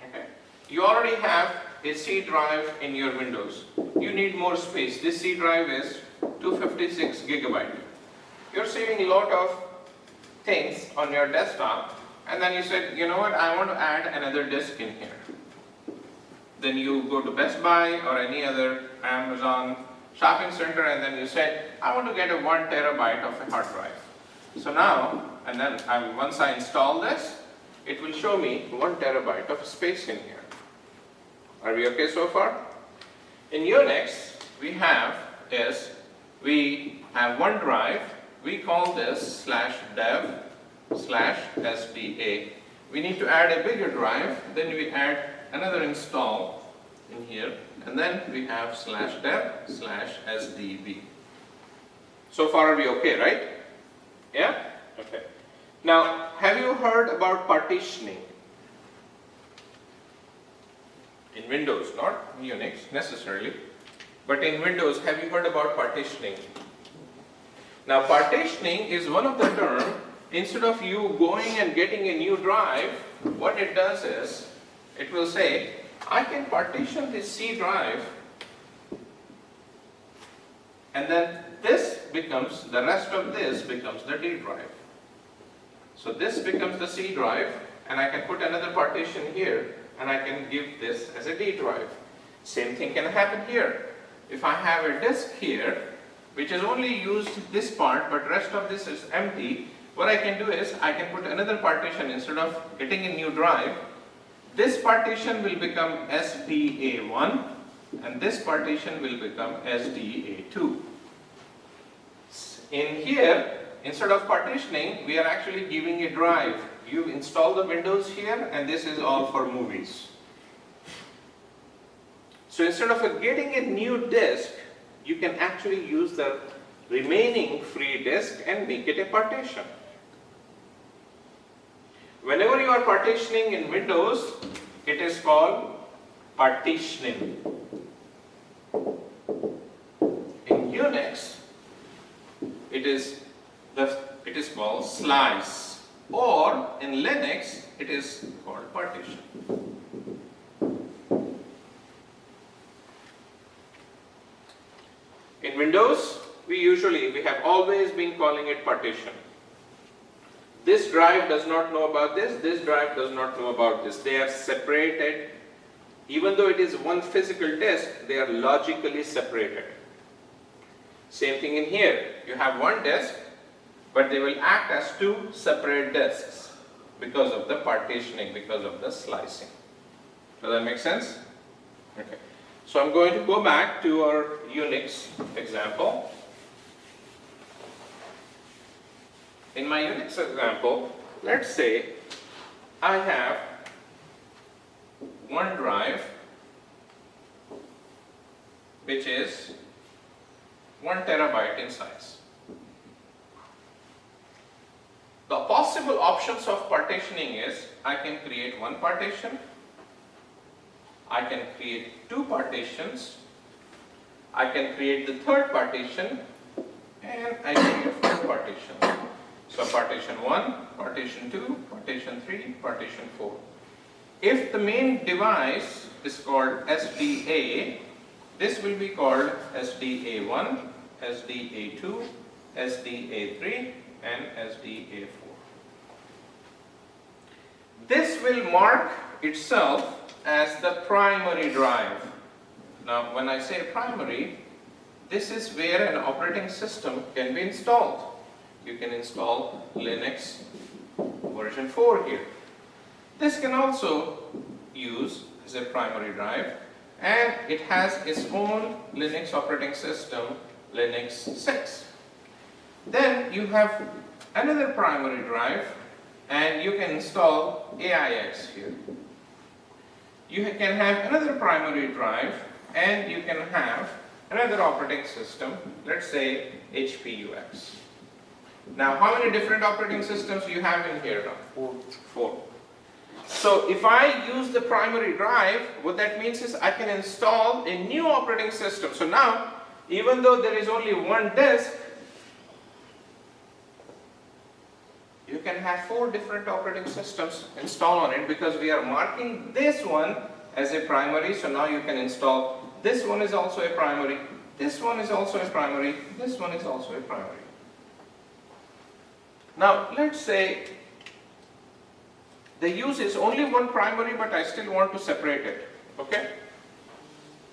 Okay. You already have a C drive in your Windows. You need more space. This C drive is 256 gigabyte. You're saving a lot of things on your desktop, and then you said, you know what, I want to add another disk in here. Then you go to Best Buy or any other Amazon shopping center, and then you said, I want to get a 1 terabyte of a hard drive. So now, and then once I install this, it will show me 1 terabyte of space in here. Are we okay so far? In Unix, we have one drive. We call this /dev/sda. We need to add a bigger drive. Then we add another install in here, and then we have /dev/sdb. So far, are we okay, right? Yeah? Okay. Now, have you heard about partitioning? In Windows, not in Unix necessarily, but in Windows, have you heard about partitioning? Now, partitioning is one of the terms. Instead of you going and getting a new drive, what it does is, it will say, I can partition this C drive, and then the rest of this becomes the D drive. So this becomes the C drive, and I can put another partition here, and I can give this as a D drive. Same thing can happen here. If I have a disk here, which is only used this part, but rest of this is empty, what I can do is, I can put another partition instead of getting a new drive. This partition will become SDA1, and this partition will become SDA2. In here, instead of partitioning, we are actually giving a drive. You install the Windows here, and this is all for movies. So instead of getting a new disk, you can actually use the remaining free disk and make it a partition. Whenever you are partitioning in Windows, it is called partitioning. In Unix, it is called slice, or in Linux, it is called partition. In Windows, we have always been calling it partition. This drive does not know about this drive does not know about this. They are separated. Even though it is one physical disk, they are logically separated. Same thing in here. You have one disk, but they will act as two separate disks because of the partitioning, because of the slicing. Does that make sense? Okay. So I'm going to go back to our Unix example. In my Unix example, let's say I have one drive which is 1 terabyte in size. The possible options of partitioning is, I can create one partition, I can create two partitions, I can create the third partition, and I can create four partitions. So partition 1, partition 2, partition 3, partition 4. If the main device is called SDA, this will be called SDA1, SDA2, SDA3, and SDA4. This will mark itself as the primary drive. Now, when I say primary, this is where an operating system can be installed. You can install Linux version 4 here. This can also use as a primary drive, and it has its own Linux operating system, Linux 6. Then you have another primary drive, and you can install AIX here. You can have another primary drive, and you can have another operating system, let's say HPUX. Now, how many different operating systems do you have in here now? 4. So if I use the primary drive, what that means is I can install a new operating system. So now, even though there is only one disk, you can have 4 different operating systems installed on it, because we are marking this one as a primary. So now you can install, this one is also a primary, this one is also a primary, this one is also a primary. Now let's say the use is only one primary, but I still want to separate it, okay?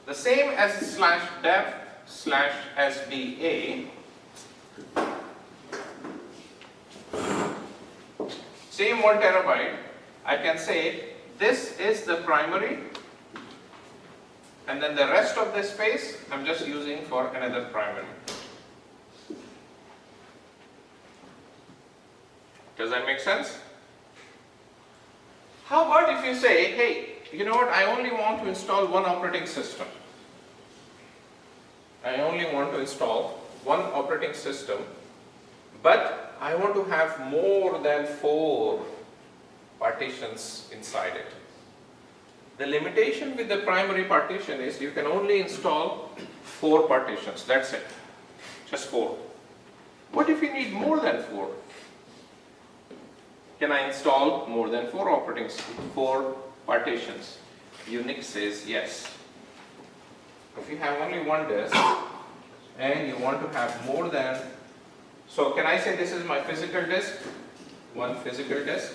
The same as /dev/SDA, same 1 terabyte, I can say this is the primary, and then the rest of the space I'm just using for another primary. Does that make sense? How about if you say, hey, you know what, I only want to install one operating system. I only want to install one operating system, but I want to have more than 4 partitions inside it. The limitation with the primary partition is you can only install 4 partitions, that's it, just 4. What if you need more than 4? Can I install more than 4 partitions? Unix says yes. If you have only one disk and you want to have more than, so can I say this is my physical disk, one physical disk?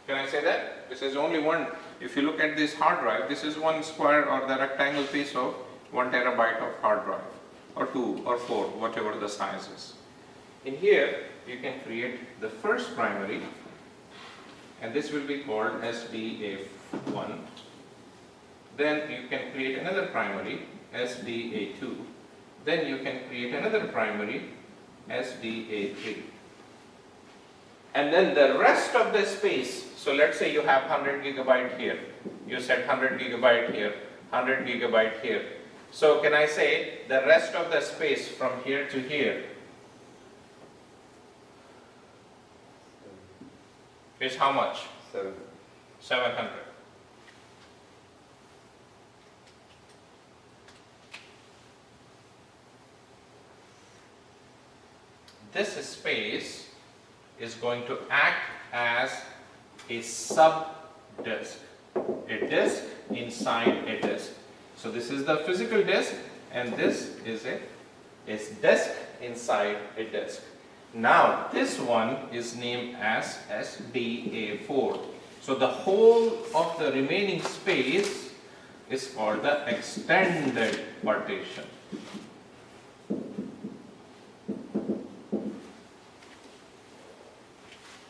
Can I say that? This is only one. If you look at this hard drive, this is one square or the rectangle piece of 1 terabyte of hard drive, or 2 or 4, whatever the size is. In here, you can create the first primary, and this will be called SDA1. Then you can create another primary, SDA2. Then you can create another primary, SDA3. And then the rest of the space, so let's say you have 100 gigabyte here. You said 100 gigabyte here, 100 gigabyte here. So can I say the rest of the space from here to here is how much? 700. This space is going to act as a sub-disk, a disk inside a disk. So this is the physical disk, and this is a disk inside a disk. Now this one is named as SDA4. So the whole of the remaining space is called the extended partition.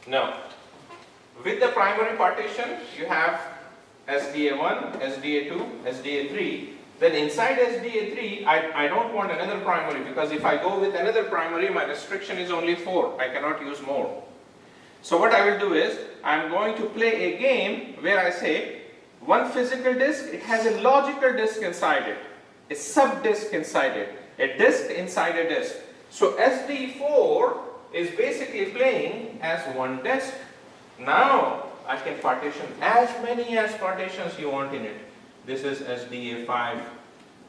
Now, with the primary partition, you have SDA1, SDA2, SDA3. Then inside SDA3, I don't want another primary, because if I go with another primary, my restriction is only 4. I cannot use more. So what I will do is, I'm going to play a game where I say, one physical disk, it has a logical disk inside it, a sub-disk inside it, a disk inside a disk. So SD4 is basically playing as one disk. Now I can partition as many as partitions you want in it. This is SDA5,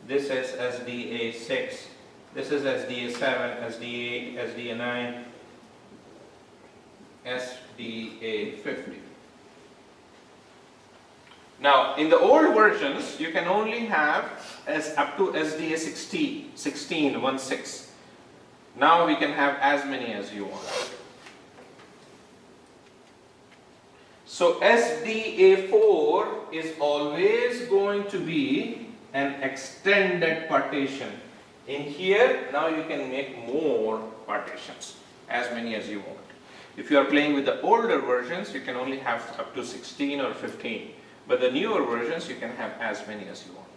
this is SDA6, this is SDA7, SDA8, SDA9, SDA50. Now in the old versions you can only have up to SDA16, 16. Now we can have as many as you want. So SDA4 is always going to be an extended partition. In here, now you can make more partitions, as many as you want. If you are playing with the older versions, you can only have up to 16 or 15. But the newer versions, you can have as many as you want.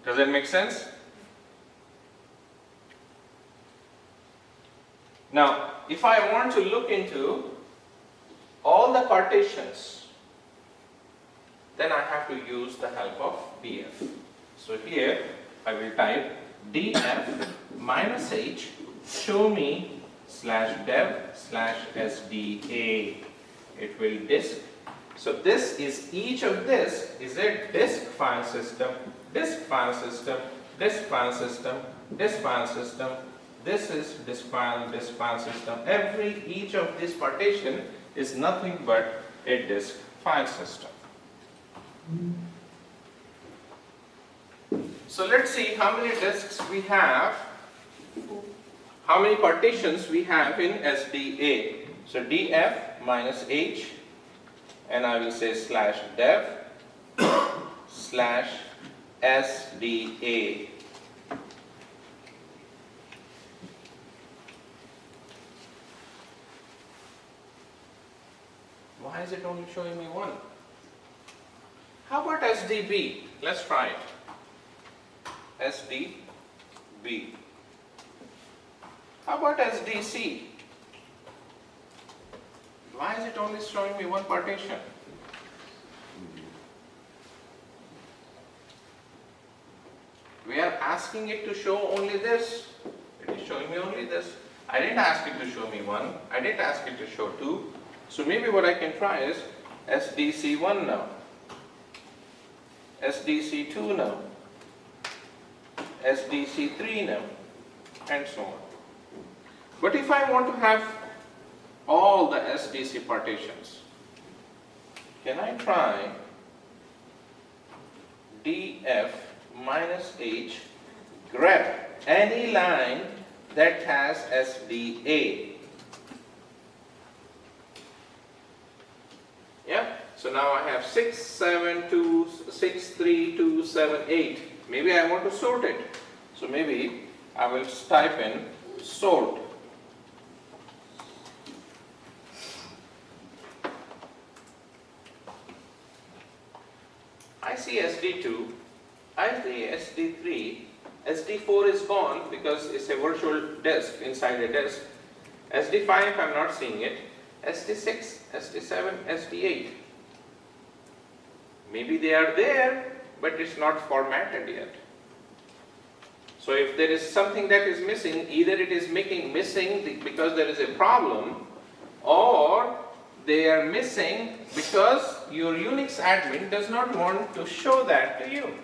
Does that make sense? Now, if I want to look into all the partitions then I have to use the help of df. So here I will type df minus h show me /dev/sda. It will disk. So this is, each of this is a disk file system, disk file system, disk file system, disk file system. This is disk file system. Each of this partition is nothing but a disk file system. So let's see how many disks we have, how many partitions we have in SDA. So df minus h, and I will say /dev/SDA. Why is it only showing me one? How about SDB? Let's try it. SDB. How about SDC? Why is it only showing me one partition? We are asking it to show only this. It is showing me only this. I didn't ask it to show me one. I didn't ask it to show two. So maybe what I can try is SDC1 now, SDC2 now, SDC3 now, and so on. But if I want to have all the SDC partitions, can I try df minus h, grab any line that has SDA? Yeah, so now I have 6, 7, 2, 6, 3, 2, 7, 8. Maybe I want to sort it. So maybe I will type in sort. I see SD2, I see SD3, SD4 is gone because it's a virtual disk inside a disk. SD5 I'm not seeing it. SD6, SD7, SD8. Maybe they are there, but it's not formatted yet. So if there is something that is missing, either it is missing because there is a problem, or they are missing because your Unix admin does not want to show that to you.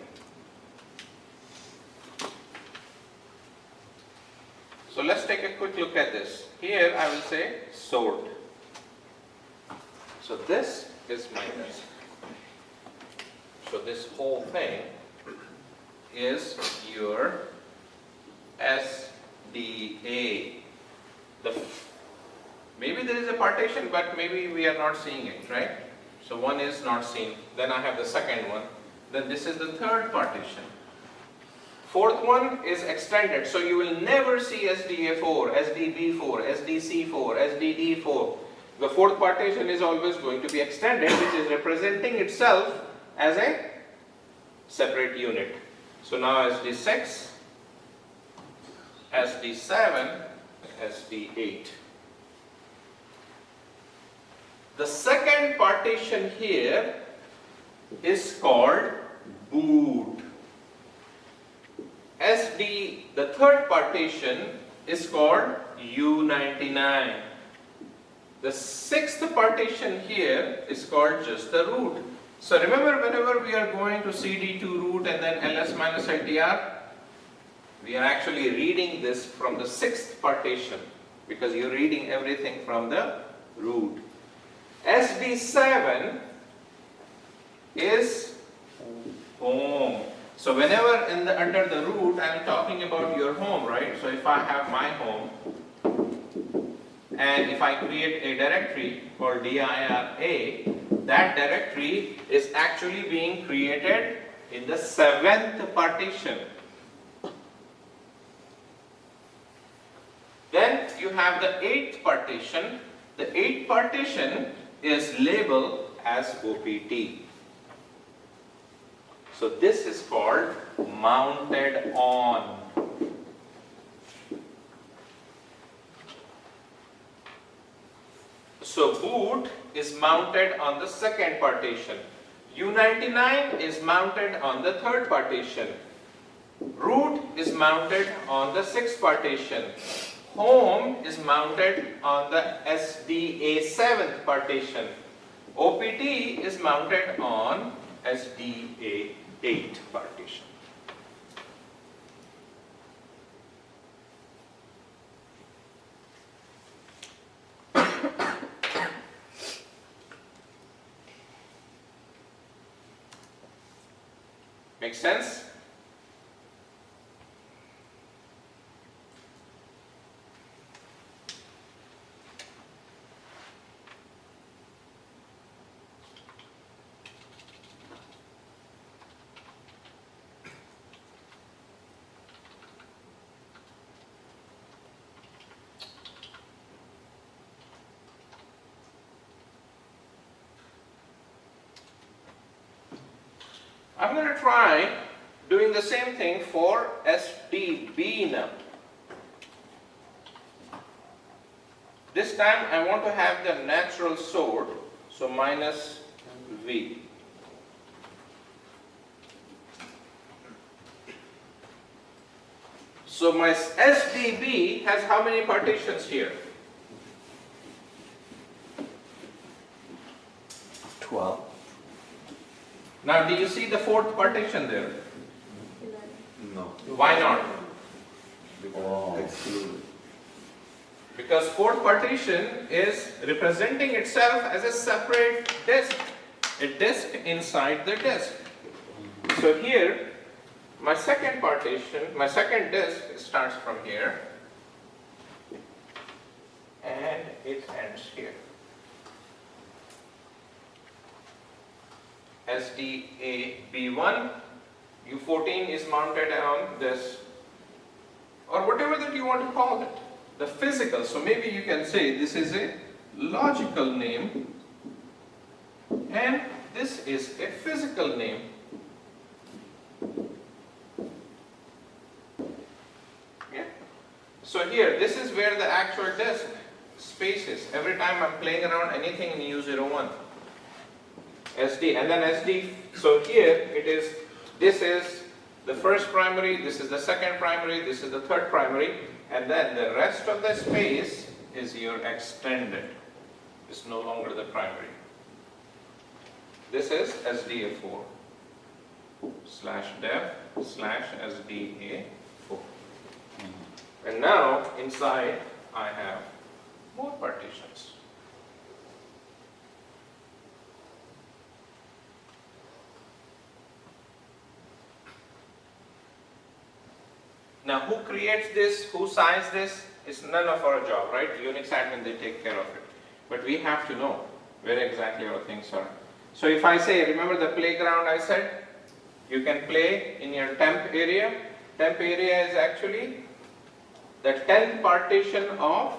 So let's take a quick look at this. Here I will say sort. So this is my disk. So this whole thing is your SDA. Maybe there is a partition, but maybe we are not seeing it, right? So one is not seen. Then I have the second one. Then this is the third partition. Fourth one is extended. So you will never see SDA4, SDB4, SDC4, SDD4. The fourth partition is always going to be extended, which is representing itself as a separate unit. So now SD6, SD7, SD8. The second partition here is called boot. The third partition is called U99. The sixth partition here is called just the root. So remember, whenever we are going to cd to root and then ls-ltr, we are actually reading this from the sixth partition because you're reading everything from the root. SD7 is home. So whenever under the root, I am talking about your home, right? So if I have my home, and if I create a directory called dir a, that directory is actually being created in the seventh partition. Then you have the eighth partition. The eighth partition is labeled as OPT. So this is called mounted on. So boot is mounted on the second partition. U99 is mounted on the third partition. Root is mounted on the sixth partition. Home is mounted on the SDA 7th partition. OPT is mounted on SDA 8 partition. Make sense? I'm going to try doing the same thing for SDB now. This time I want to have the natural sort, so minus V. So my SDB has how many partitions here? 12. Now do you see the fourth partition there? No. Why not? Oh. Excluded. Because fourth partition is representing itself as a separate disk, a disk inside the disk. So here, my second partition, my second disk starts from here and it ends here. SDA-B1, U14 is mounted on this, or whatever that you want to call it, the physical. So maybe you can say this is a logical name and this is a physical name. Yeah. So here, this is where the actual disk space is. Every time I'm playing around anything in U01. SD, and then SD, so here it is, this is the first primary, this is the second primary, this is the third primary, and then the rest of the space is your extended. It's no longer the primary. This is SDA4 /dev /SDA4. And now inside I have more partitions. Now, who creates this, who signs this, is none of our job, right? Unix admin, they take care of it. But we have to know where exactly our things are. So if I say, remember the playground I said? You can play in your temp area. Temp area is actually the 10th partition of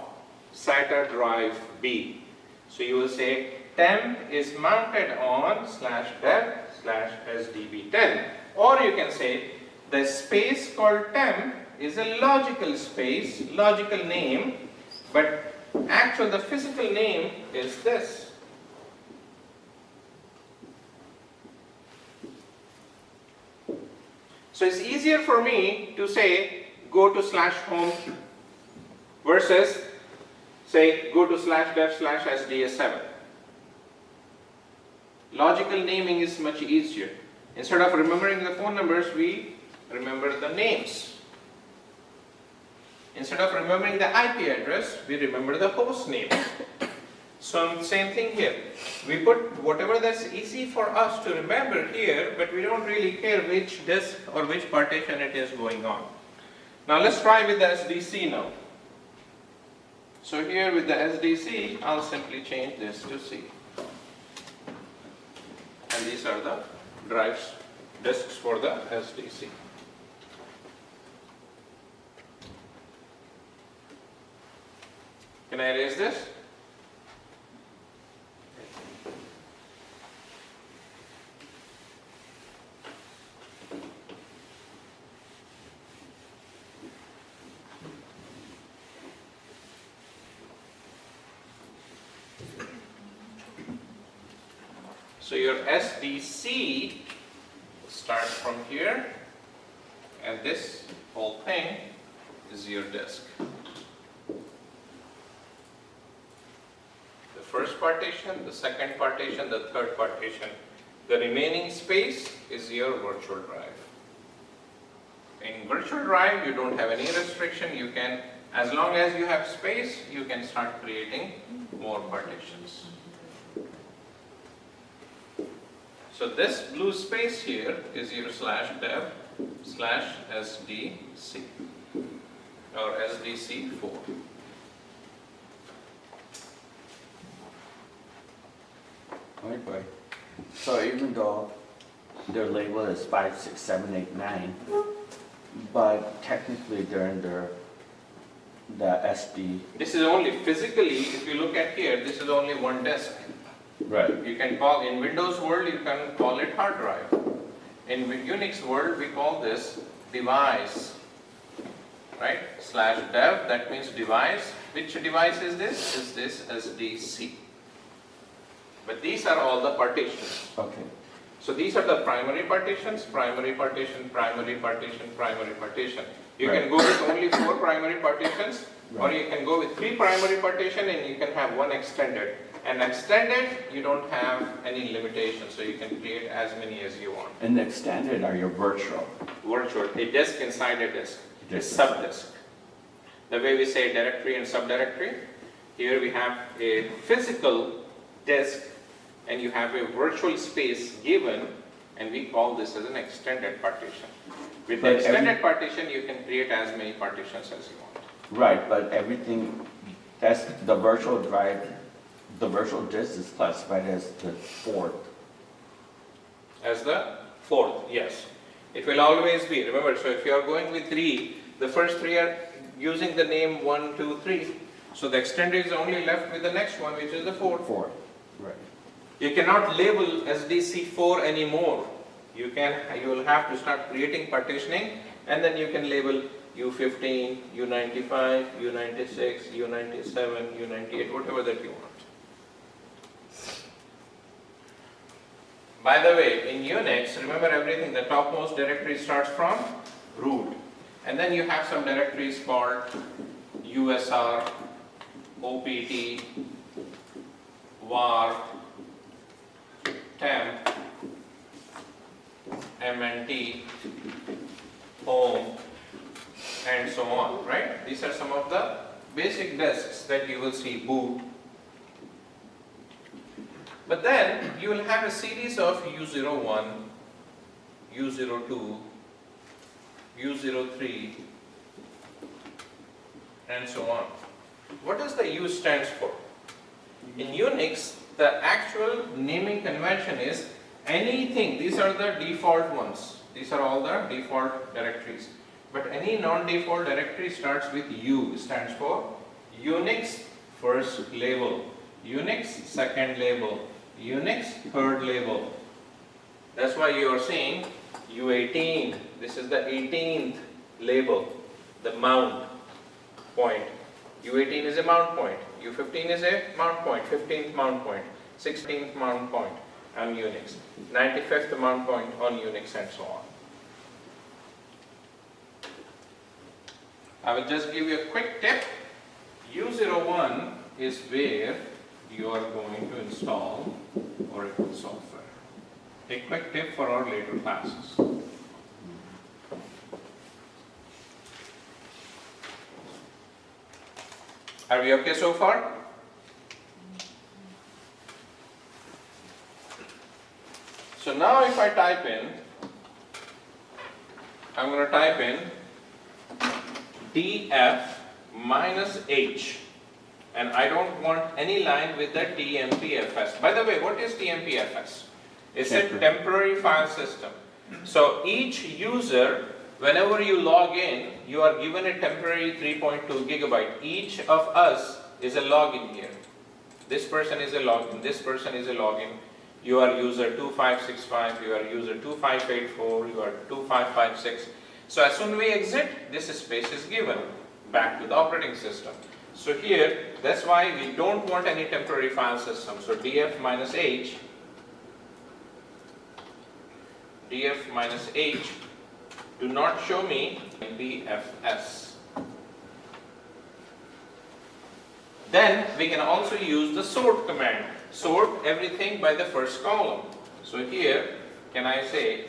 SATA drive B. So you will say temp is mounted on /dev /SDB10. Or you can say the space called temp is a logical space, logical name, but actually the physical name is this. So it's easier for me to say go to /home versus say go to /dev /SDA7. Logical naming is much easier. Instead of remembering the phone numbers, we remember the names. Instead of remembering the IP address, we remember the host name. So same thing here. We put whatever that's easy for us to remember here, but we don't really care which disk or which partition it is going on. Now let's try with the SDC now. So here with the SDC, I'll simply change this to C. And these are the drives, disks for the SDC. Can I erase this? So your SDC starts from here, and this whole thing is your disk. The first partition, the second partition, the third partition. The remaining space is your virtual drive. In virtual drive, you don't have any restriction. You can, as long as you have space, you can start creating more partitions. So this blue space here is your /dev/SDC or SDC4. Right. So even though their label is 5, 6, 7, 8, 9, but technically they're under the SD. This is only physically, if you look at here, this is only one disk. Right. You can call, in Windows world, you can call it hard drive. In Unix world, we call this device, right? /dev, that means device. Which device is this? Is this SDC. But these are all the partitions. Okay. So these are the primary partitions, primary partition, primary partition, primary partition. You Right. can go with only 4 primary partitions, or Right. you can go with 3 primary partition and you can have 1 extended. And extended, you don't have any limitation, so you can create as many as you want. And the extended are your virtual. Virtual, a disk inside a disk, a Disk. sub-disk. The way we say directory and subdirectory, here we have a physical disk and you have a virtual space given, and we call this as an extended partition. With the But extended partition, you can create as many partitions as you want. Right, but everything, that's the virtual drive, the virtual disk is classified as the 4th. As the 4th, yes. It will always be, remember, so if you are going with 3, the first 3 are using the name 1, 2, 3. So the extended is only left with the next one, which is the 4th. 4th, right. You cannot label SDC4 anymore. You will have to start creating partitioning, and then you can label U15, U95, U96, U97, U98, whatever that you want. By the way, in Unix, remember everything, the topmost directory starts from root. And then you have some directories called USR, OPT, var, temp, MNT, home, and so on, right? These are some of the basic disks that you will see, boot. But then you will have a series of U01, U02, U03, and so on. What does the U stands for? In Unix, the actual naming convention is anything, these are the default ones. These are all the default directories. But any non-default directory starts with U, stands for Unix first label, Unix second label, Unix third label. That's why you are seeing U18, this is the 18th label, the mount point. U18 is a mount point, U15 is a mount point, 15th mount point, 16th mount point on Unix, 95th mount point on Unix, and so on. I will just give you a quick tip. U01 is where you are going to install Oracle software. A quick tip for our later classes. Are we okay so far? So now if I type in, I'm going to type in df minus h, and I don't want any line with the tmpfs. By the way, what is tmpfs? It's a temporary file system. So each user, whenever you log in, you are given a temporary 3.2 gigabyte. Each of us is a login here. This person is a login, this person is a login. You are user 2565, you are user 2584, you are 2556. So as soon as we exit, this space is given back to the operating system. So here, that's why we don't want any temporary file system. So df minus h DF minus H do not show me BFS. Then we can also use the sort command. Sort everything by the first column. So here, can I say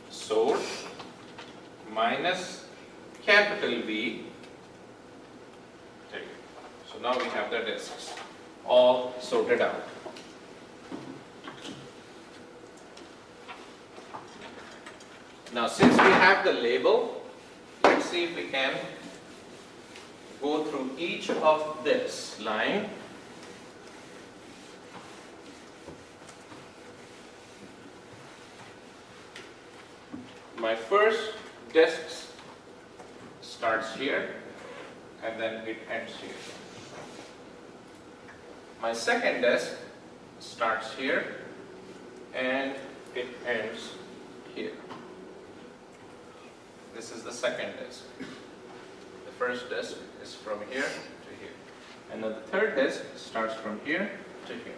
sort minus capital V. So now we have the disks all sorted out. Now since we have the label, let's see if we can go through each of this line. My first disk starts here and then it ends here. My second disk starts here and it ends here. This is the second disk. The first disk is from here to here. And then the third disk starts from here to here.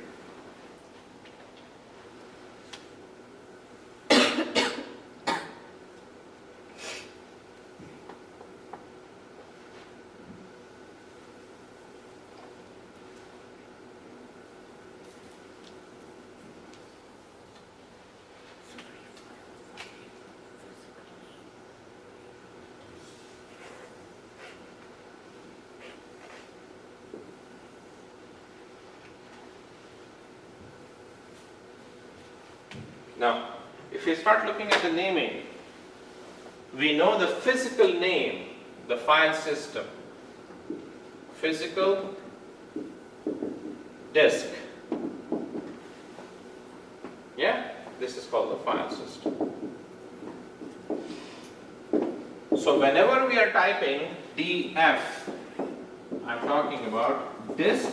Now, if you start looking at the naming, we know the physical name, the file system. Physical disk. Yeah, this is called the file system. So whenever we are typing DF, I'm talking about disk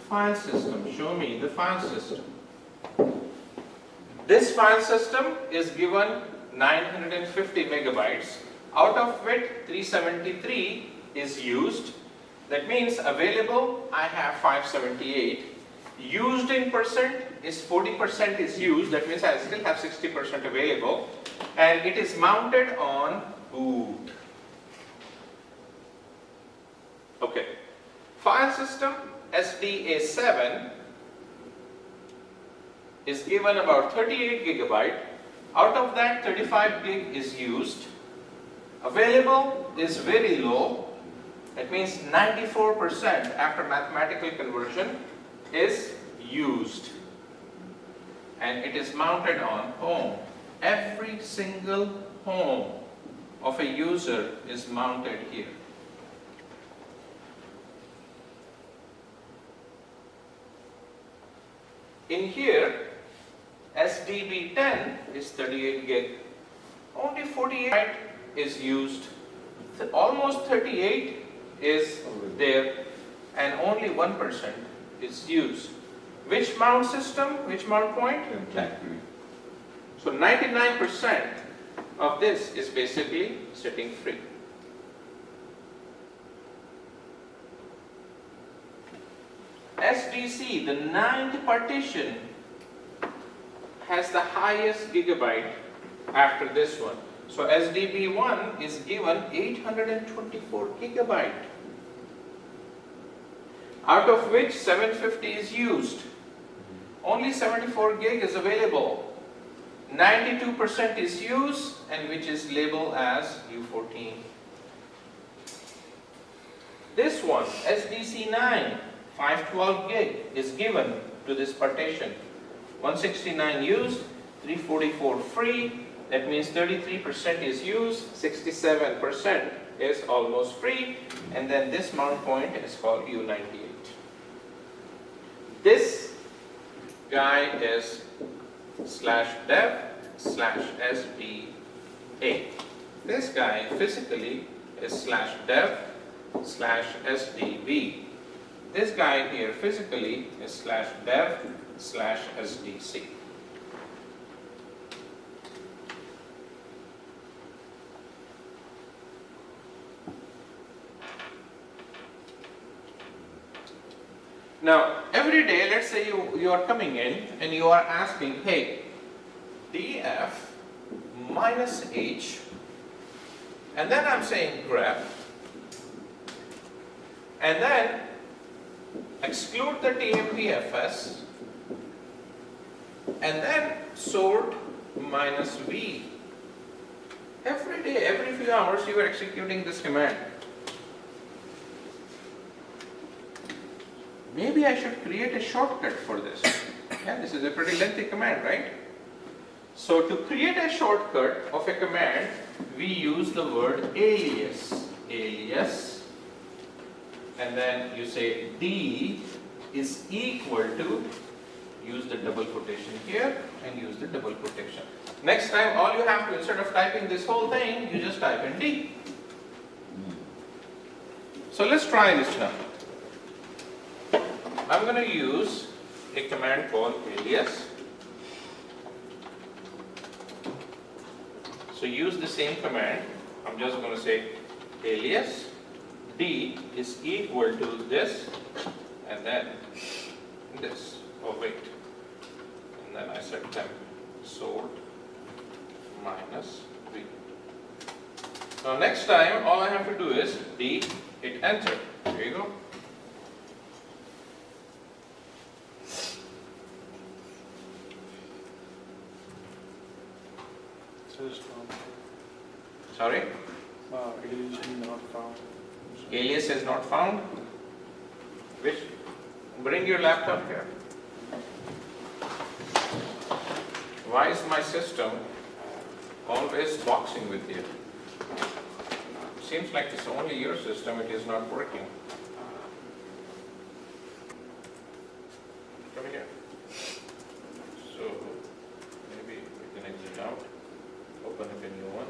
file system. Show me the file system. This file system is given 950 megabytes, out of which 373 is used. That means available, I have 578. Used in percent is 40% is used. That means I still have 60% available. And it is mounted on boot. Okay. File system SDA7 is given about 38 gigabyte. Out of that, 35 gig is used. Available is very low. That means 94% after mathematical conversion is used. And it is mounted on home. Every single home of a user is mounted here. In here, SDB10 is 38 gig. Only 48 is used. Almost 38 is there and only 1% is used. Which mount system? Which mount point? So 99% of this is basically sitting free. SDC, the 9th partition, has the highest gigabyte after this one. So SDB1 is given 824 gigabyte, out of which 750 is used. Only 74 gig is available. 92% is used, and which is labeled as U14. This one, SDC9, 512 gig is given to this partition. 169 used, 344 free. That means 33% is used, 67% is almost free, and then this mount point is called U98. This guy is /dev/SDA. This guy physically is /dev/SDB. This guy here physically is /dev/SDC. Now, every day, let's say you are coming in and you are asking, hey, DF minus H, and then I'm saying grep, and then exclude the TMPFS, and then sort minus V. Every day, every few hours, you are executing this command. Maybe I should create a shortcut for this. Yeah, this is a pretty lengthy command, right? So to create a shortcut of a command, we use the word alias. Alias. And then you say D is equal to, use the double quotation here and use the double quotation. Next time, all you have to, instead of typing this whole thing, you just type in D. So let's try this now. I'm going to use a command called alias. So use the same command. I'm just going to say alias D is equal to this and then this. Oh wait. And then I set temp sort minus V. Now next time all I have to do is D, hit enter. Here you go. Sorry? Alias not found. Alias is not found. Which? Bring your laptop here. Why is my system always boxing with you? Seems like it's only your system, it is not working. Come here. So, maybe we can exit out, open up a new one.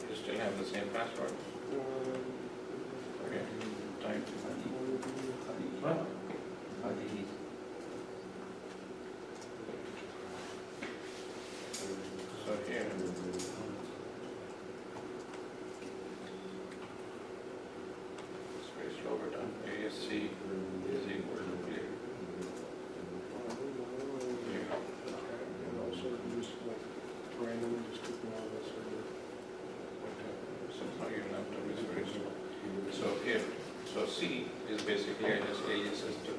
You still have the same password? Okay, type. What? So here. Space lower down. ASC is equal to clear. Somehow your laptop is very slow. So here, so C is basically I just aliases to.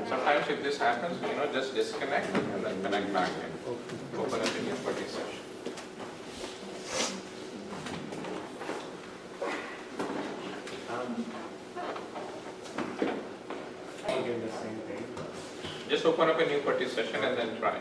Sometimes if this happens, just disconnect and then connect back in. Open up a new party session. Again, the same thing. Just open up a new party session and then try.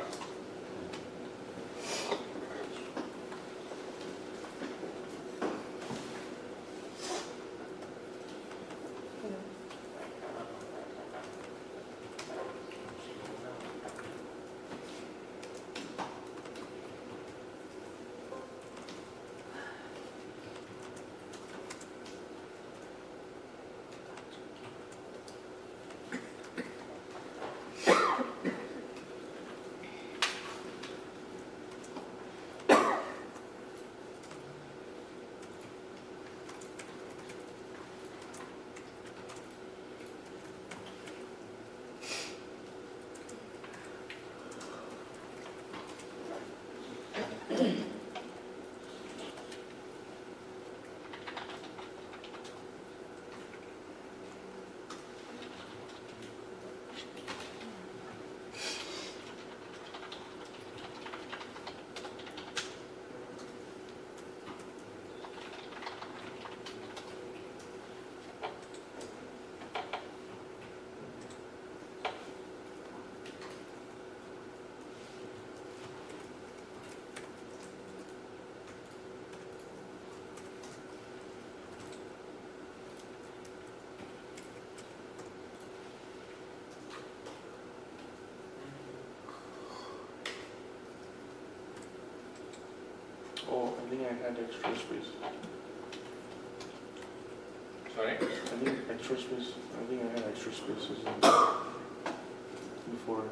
Oh, I think I had extra space. Sorry? I think extra space. I think I had extra spaces before.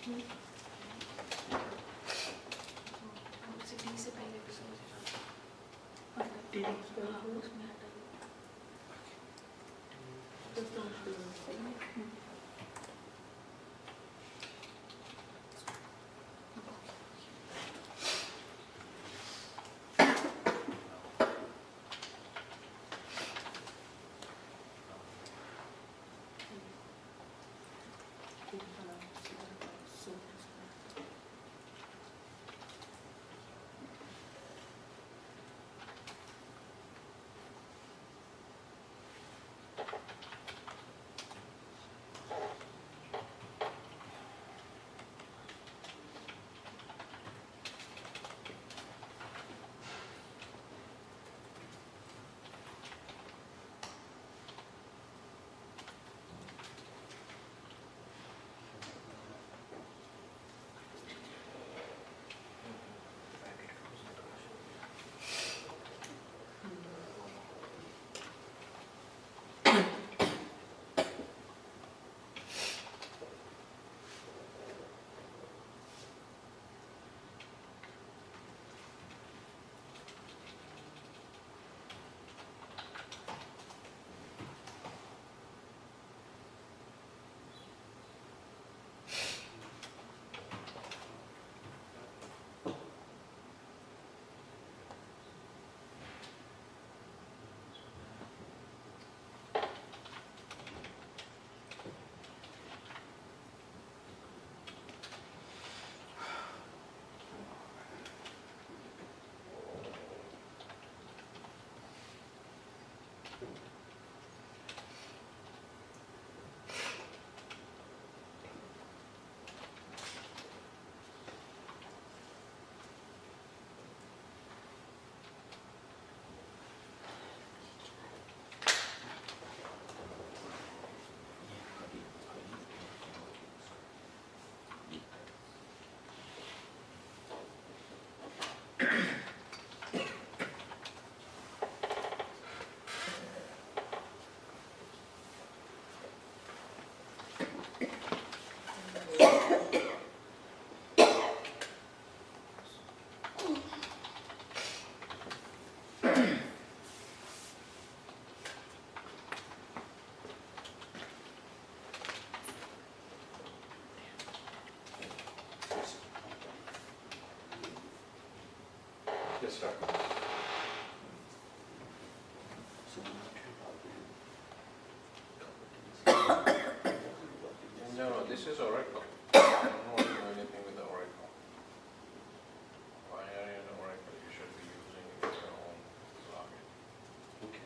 City से पहले भी सोच TV हाँ उसमें हटा Yes, sir. No, this is Oracle. I don't want to do anything with the Oracle. Why are you in Oracle? You should be using your own login. Okay.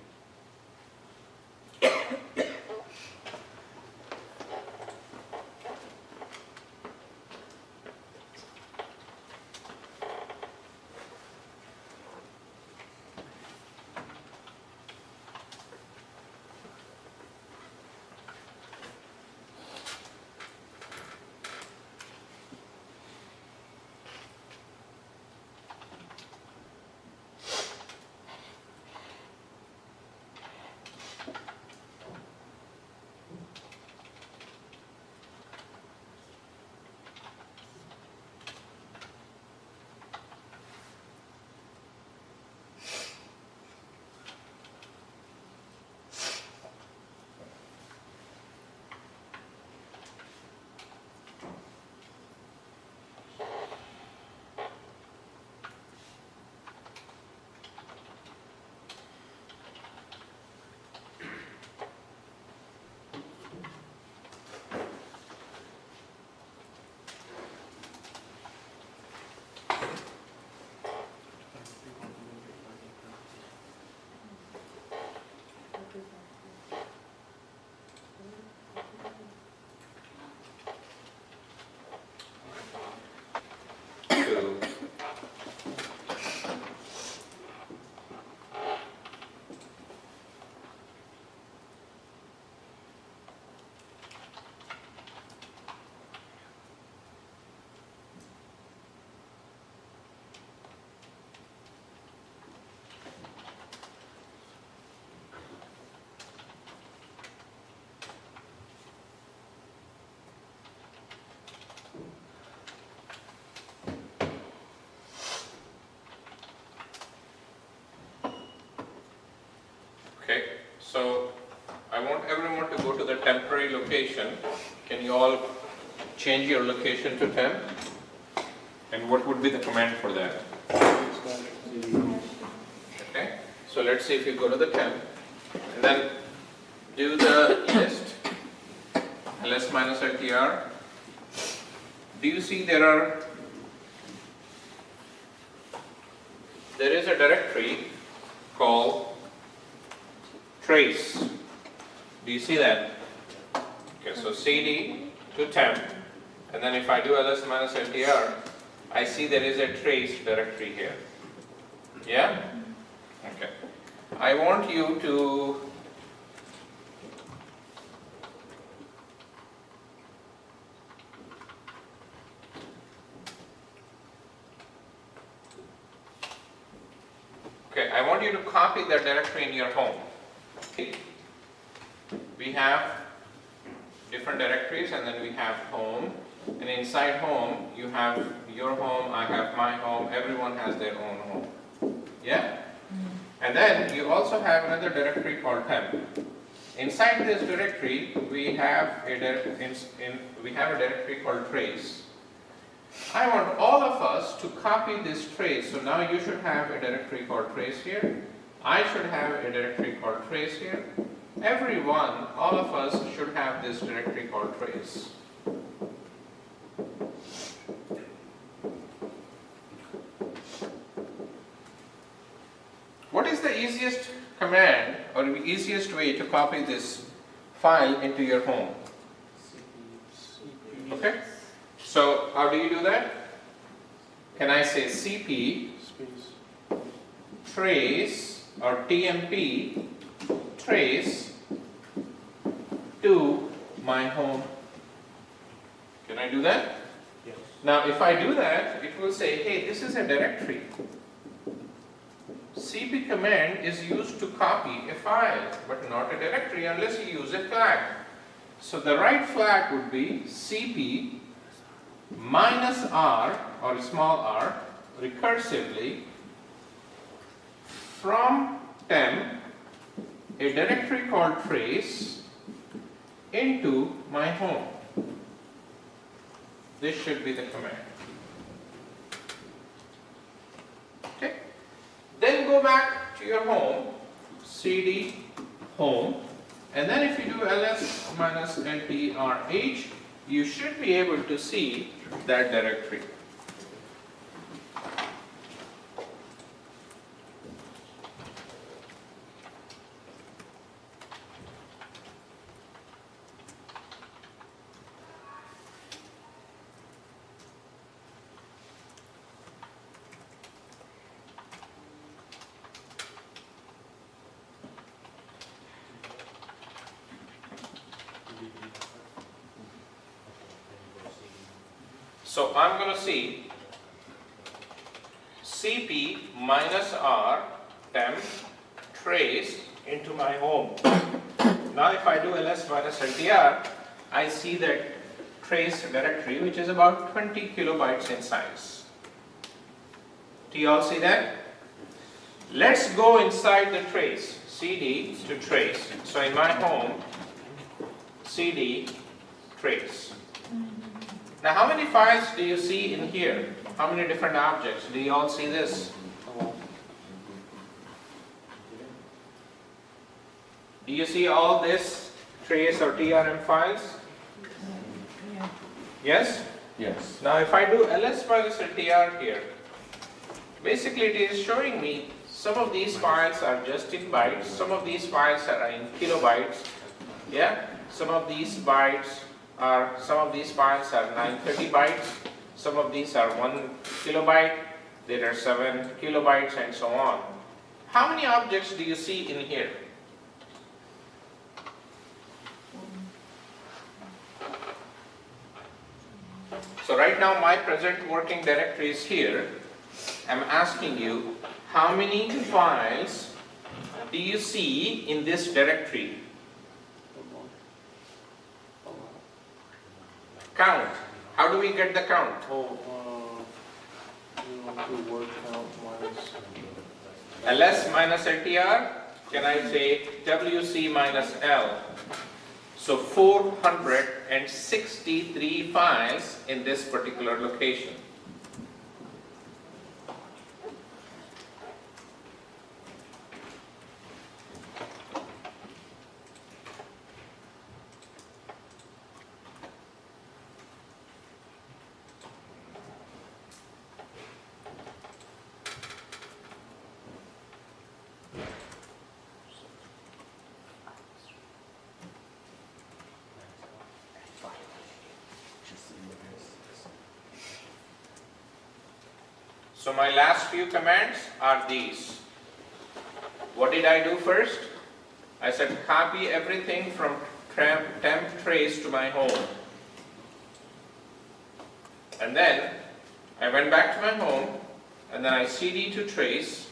want everyone to go to the temporary location. Can you all change your location to temp? And what would be the command for that? Okay, so let's see if you go to the temp and then do the list, ls minus ltr. Do you see there is a directory called trace. Do you see that? Okay, so cd to temp, and then if I do ls minus ltr, I see there is a trace directory here. Yeah? Okay. I want you to copy that directory in your home. We have different directories, and then we have home, and inside home you have your home, I have my home, everyone has their own home. Yeah? And then you also have another directory called temp. Inside this directory we have a directory called trace. I want all of us to copy this trace. So now you should have a directory called trace here. I should have a directory called trace here. Everyone, all of us should have this directory called trace. What is the easiest command or the easiest way to copy this file into your home? Okay? So how do you do that? Can I say cp trace or tmp trace to my home? Can I do that? Yes. Now if I do that, it will say, hey, this is a directory. cp command is used to copy a file, but not a directory unless you use a flag. So the right flag would be cp minus r or small r recursively from temp a directory called trace into my home. This should be the command. Okay. Then go back to your home, cd home, and then if you do ls minus ltrh, you should be able to see that directory. So I'm going to see cp minus r temp trace into my home. Now if I do ls minus ltr, I see that trace directory, which is about 20 kilobytes in size. Do you all see that? Let's go inside the trace, cd to trace. So in my home, cd trace. Now how many files do you see in here? How many different objects? Do you all see this? Do you see all this trace or trm files? Yes? Yes. Now if I do ls minus ltr here, basically it is showing me some of these files are just in bytes, some of these files are in kilobytes, yeah? Some of these files are 930 bytes, some of these are 1 kilobyte, there are 7 kilobytes and so on. How many objects do you see in here? So right now my present working directory is here. I'm asking you, how many files do you see in this directory? Count. How do we get the count? Word count minus. ls minus ltr, can I say WC minus L? So 463 files in this particular location. So my last few commands are these. What did I do first? I said copy everything from temp trace to my home. And then I went back to my home, and then I cd to trace,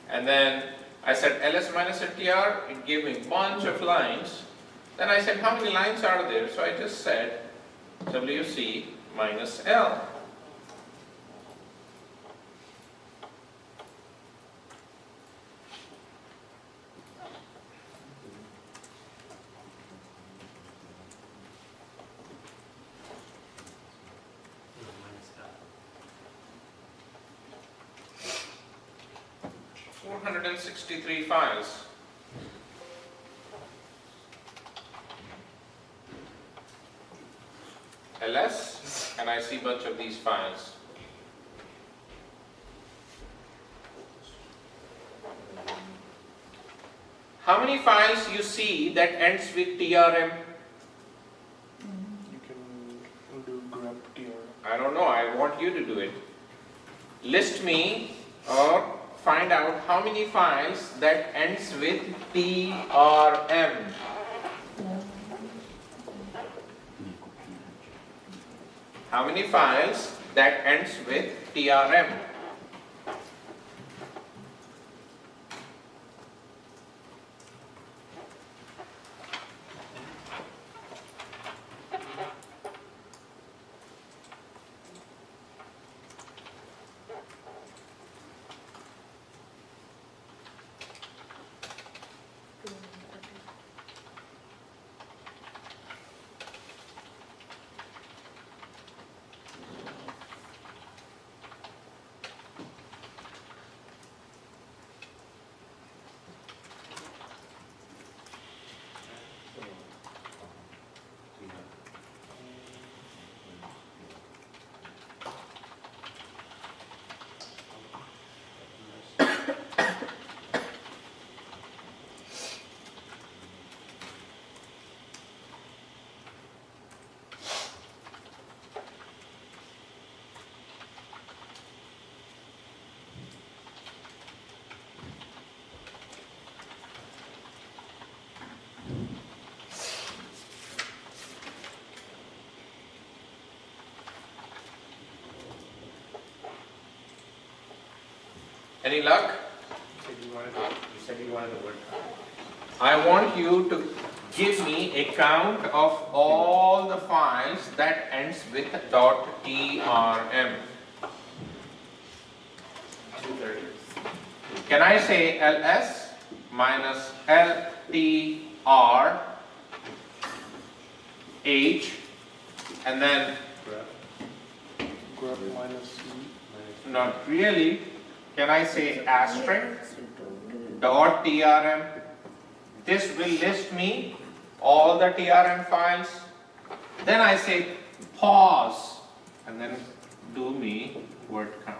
and then I said ls minus tr, it gave me a bunch of lines. Then I said how many lines are there? So I just said wc minus l. -L. 463 files. ls, and I see a bunch of these files. How many files you see that ends with trm? You can do grep tr. I don't know, I want you to do it. List me or find out how many files that ends with trm. How many files that ends with trm? Any luck? You said you wanted the word count. I want you to give me a count of all the files that ends with .trm. 230. Can I say ls minus ltr h and then Grep minus c. not really? Can I say asterisk dot trm? This will list me all the trm files. Then I say pause and then do me word count.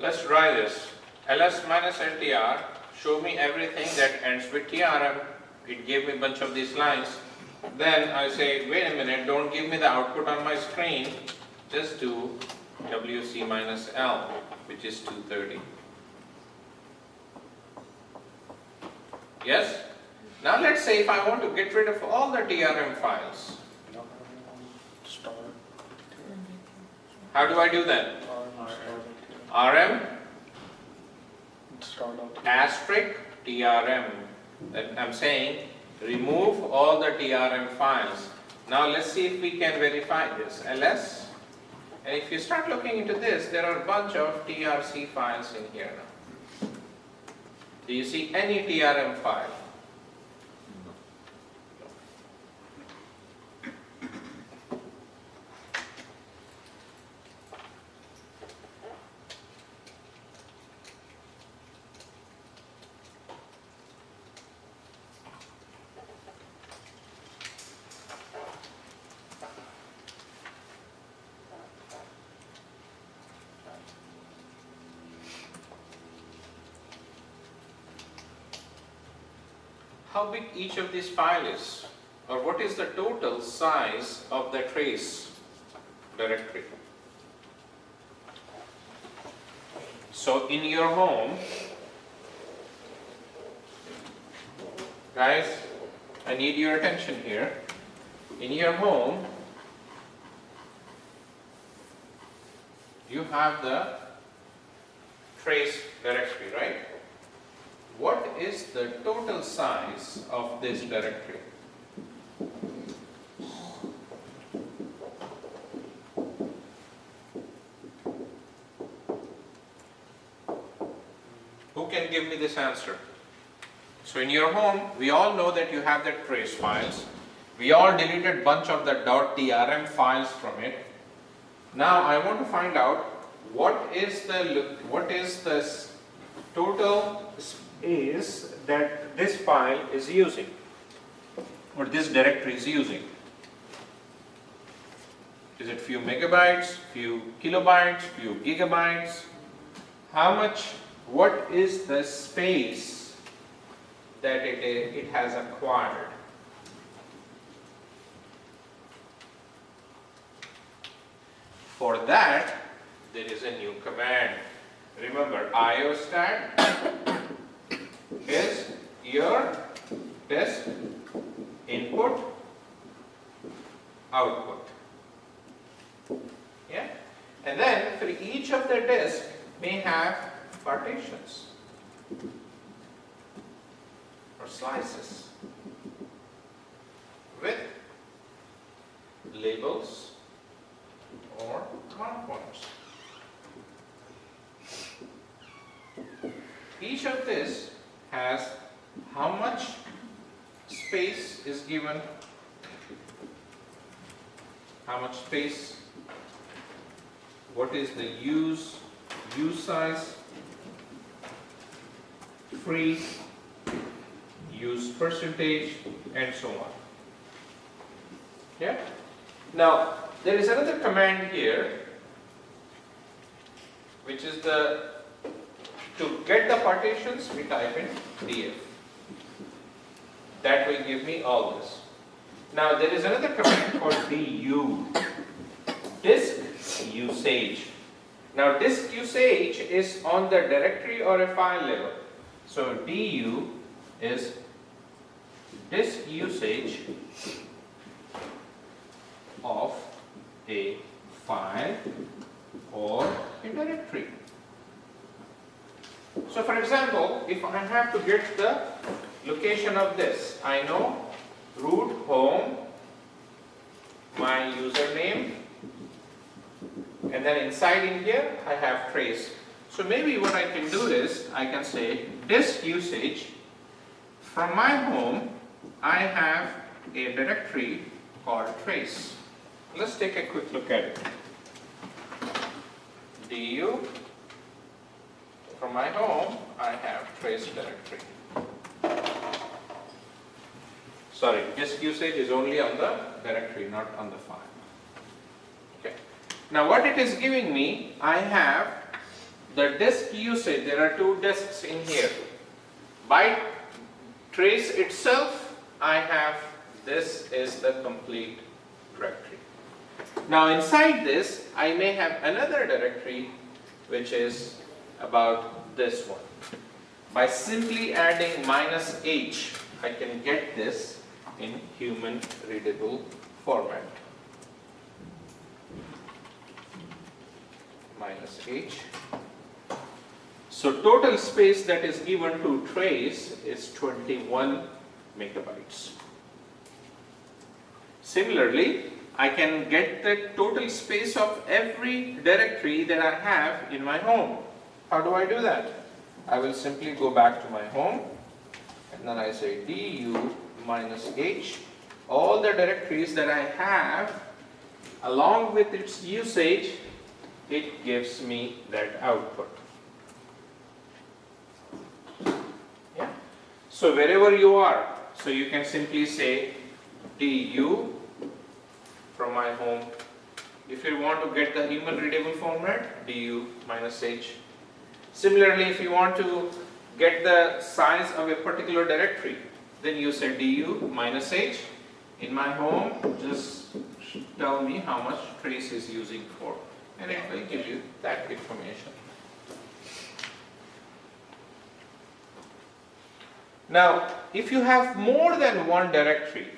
let's try this. ls minus ltr, show me everything that ends with trm. It gave me a bunch of these lines. Then I say, wait a minute, don't give me the output on my screen, just do wc minus l, which is 230. Yes? Now let's say if I want to get rid of all the trm files, how do I do that? rm asterisk trm. That I'm saying remove all the trm files. Now let's see if we can verify this. ls, and if you start looking into this, there are a bunch of trc files in here now. Do you see any trm file? How big each of these files is, or what is the total size of the trace directory. So in your home, guys, I need your attention here. In your home, you have the trace directory, right? What is the total size of this directory? Who can give me this answer? So in your home, we all know that you have the trace files. We all deleted bunch of the .trm files from it. Now I want to find out what is the total is that this file is using, or this directory is using. Is it few megabytes, few kilobytes, few gigabytes? How much, what is the space that it has acquired? For that, there is a new command. Remember, iostat is your disk input output. Yeah? And then for each of the disk may have partitions or slices with labels or count points. Each of this has how much space is given, how much space, what is the use size, free, use percentage, and so on. Yeah? Now, there is another command here, which is to get the partitions, we type in df. That will give me all this. Now there is another command called du, disk usage. Now disk usage is on the directory or a file level. So du is disk usage of a file or a directory. So for example, if I have to get the location of this, I know root home, my username, and then inside in here I have trace. So maybe what I can do is I can say disk usage. From my home I have a directory called trace. Let's take a quick look at it. Du. From my home, I have trace directory. Sorry, disk usage is only on the directory, not on the file. Okay. Now what it is giving me, I have the disk usage, there are two disks in here. By trace itself, I have, this is the complete directory. Now inside this, I may have another directory which is about this one. By simply adding -h, I can get this in human readable format. -h. So total space that is given to trace is 21 megabytes. Similarly, I can get the total space of every directory that I have in my home. How do I do that? I will simply go back to my home and then I say du -h. All the directories that I have, along with its usage, it gives me that output. Yeah. So wherever you are, so you can simply say du from my home. If you want to get the human readable format, du -h. Similarly, if you want to get the size of a particular directory, then you say du -h. In my home, just tell me how much trace is using for, and it will give you that information. Now, if you have more than one directory,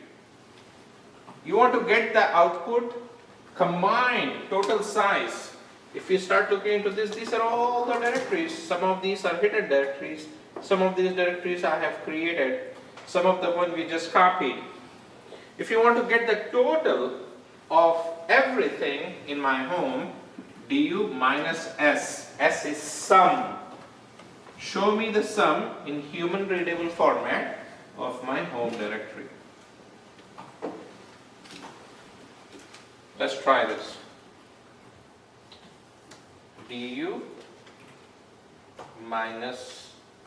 you want to get the output combined total size. If you start looking into this, these are all the directories. Some of these are hidden directories. Some of these directories I have created. Some of the one we just copied. If you want to get the total of everything in my home, du -s. S is sum. Show me the sum in human readable format of my home directory. Let's try this. du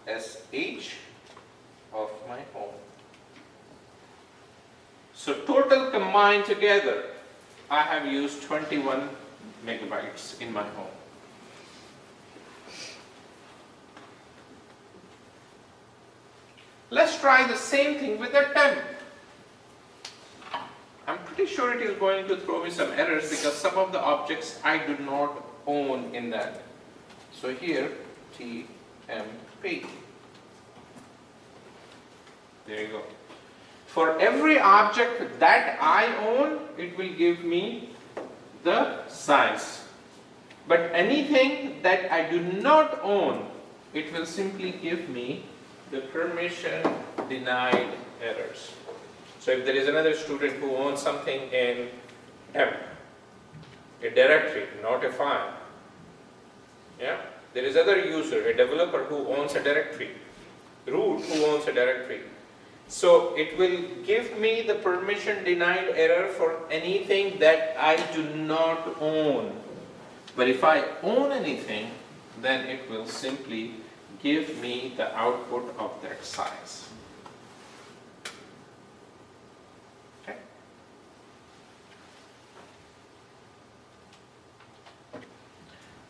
-sh of my home. So total combined together, I have used 21 megabytes in my home. Let's try the same thing with the temp. I'm pretty sure it is going to throw me some errors because some of the objects I do not own in that. So here, tmp. There you go. For every object that I own, it will give me the size. But anything that I do not own, it will simply give me the permission denied errors. So if there is another student who owns something in temp, a directory, not a file. Yeah? There is other user, a developer who owns a directory, root who owns a directory. So it will give me the permission denied error for anything that I do not own. But if I own anything, then it will simply give me the output of that size. Okay.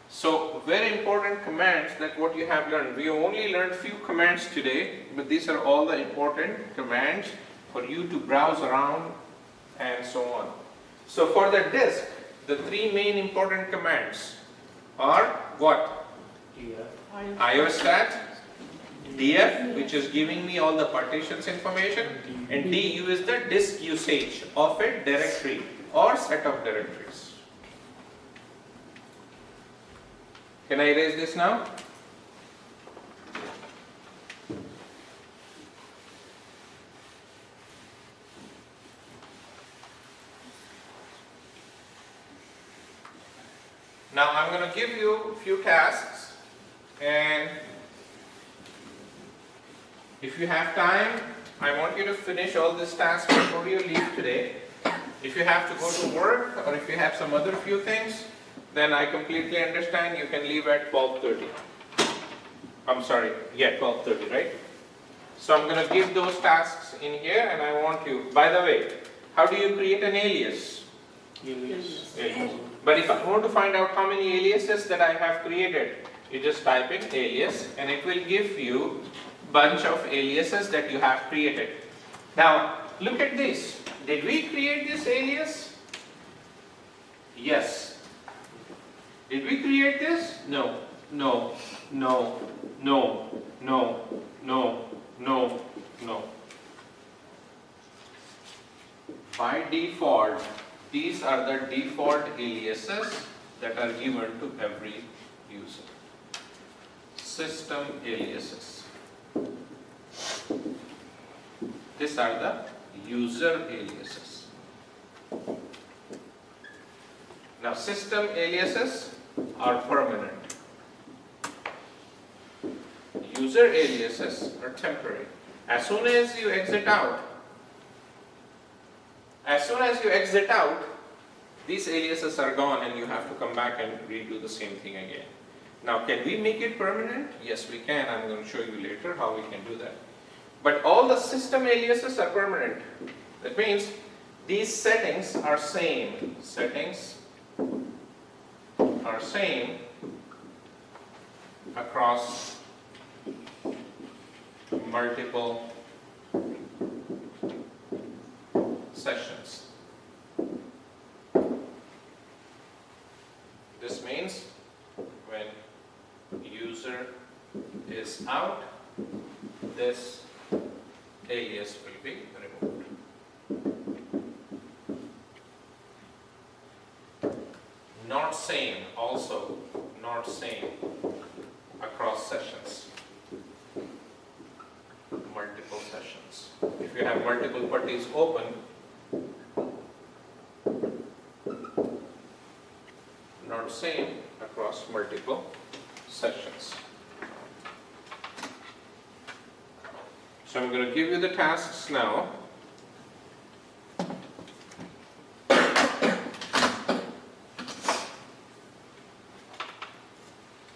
So very important commands that what you have learned. We only learned few commands today, but these are all the important commands for you to browse around and so on. So for the disk, the three main important commands are what? IOStat, df, which is giving me all the partitions information, and du is the disk usage of a directory or set of directories. Can I erase this now? Now I'm going to give you a few tasks, and if you have time, I want you to finish all these tasks before you leave today. If you have to go to work or if you have some other few things, then I completely understand. You can leave at 12:30. I'm sorry, yeah, 12:30, right? So I'm going to give those tasks in here, and I want you, by the way, how do you create an alias? Alias. But if I want to find out how many aliases that I have created, You just type in alias and it will give you bunch of aliases that you have created. Now look at this. Did we create this alias? Yes. Did we create this? No. No. No. No. No. No. No. No. By default, these are the default aliases that are given to every user. System aliases. These are the user aliases. Now system aliases are permanent. User aliases are temporary. As soon as you exit out, these aliases are gone and you have to come back and redo the same thing again. Now, can we make it permanent? Yes, we can. I'm going to show you later how we can do that. But all the system aliases are permanent. That means these settings are same. Settings are same across multiple sessions. This means when user is out, this alias will be removed. Not same, also not same across sessions. Multiple sessions. If you have multiple parties open, not same across multiple sessions. So I'm going to give you the tasks now.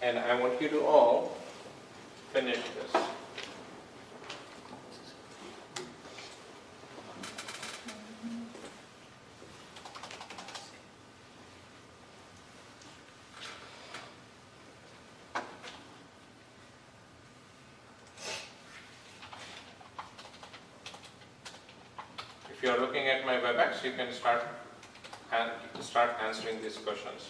And I want you to all finish this. If you are looking at my WebEx, you can start answering these questions.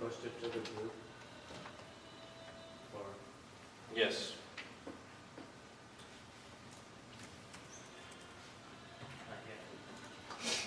pushed it to the group? Or? Yes. Not yet.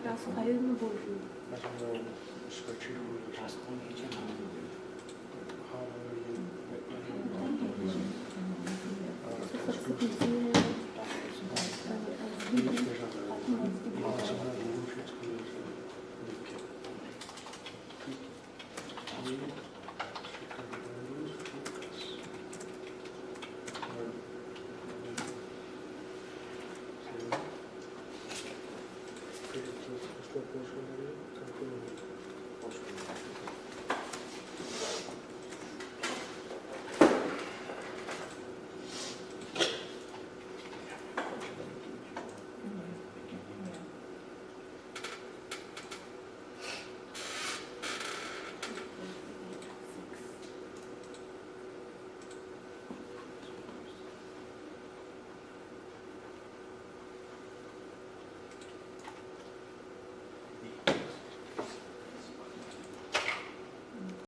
Task 5 में बोल रही हूँ सबसे busy है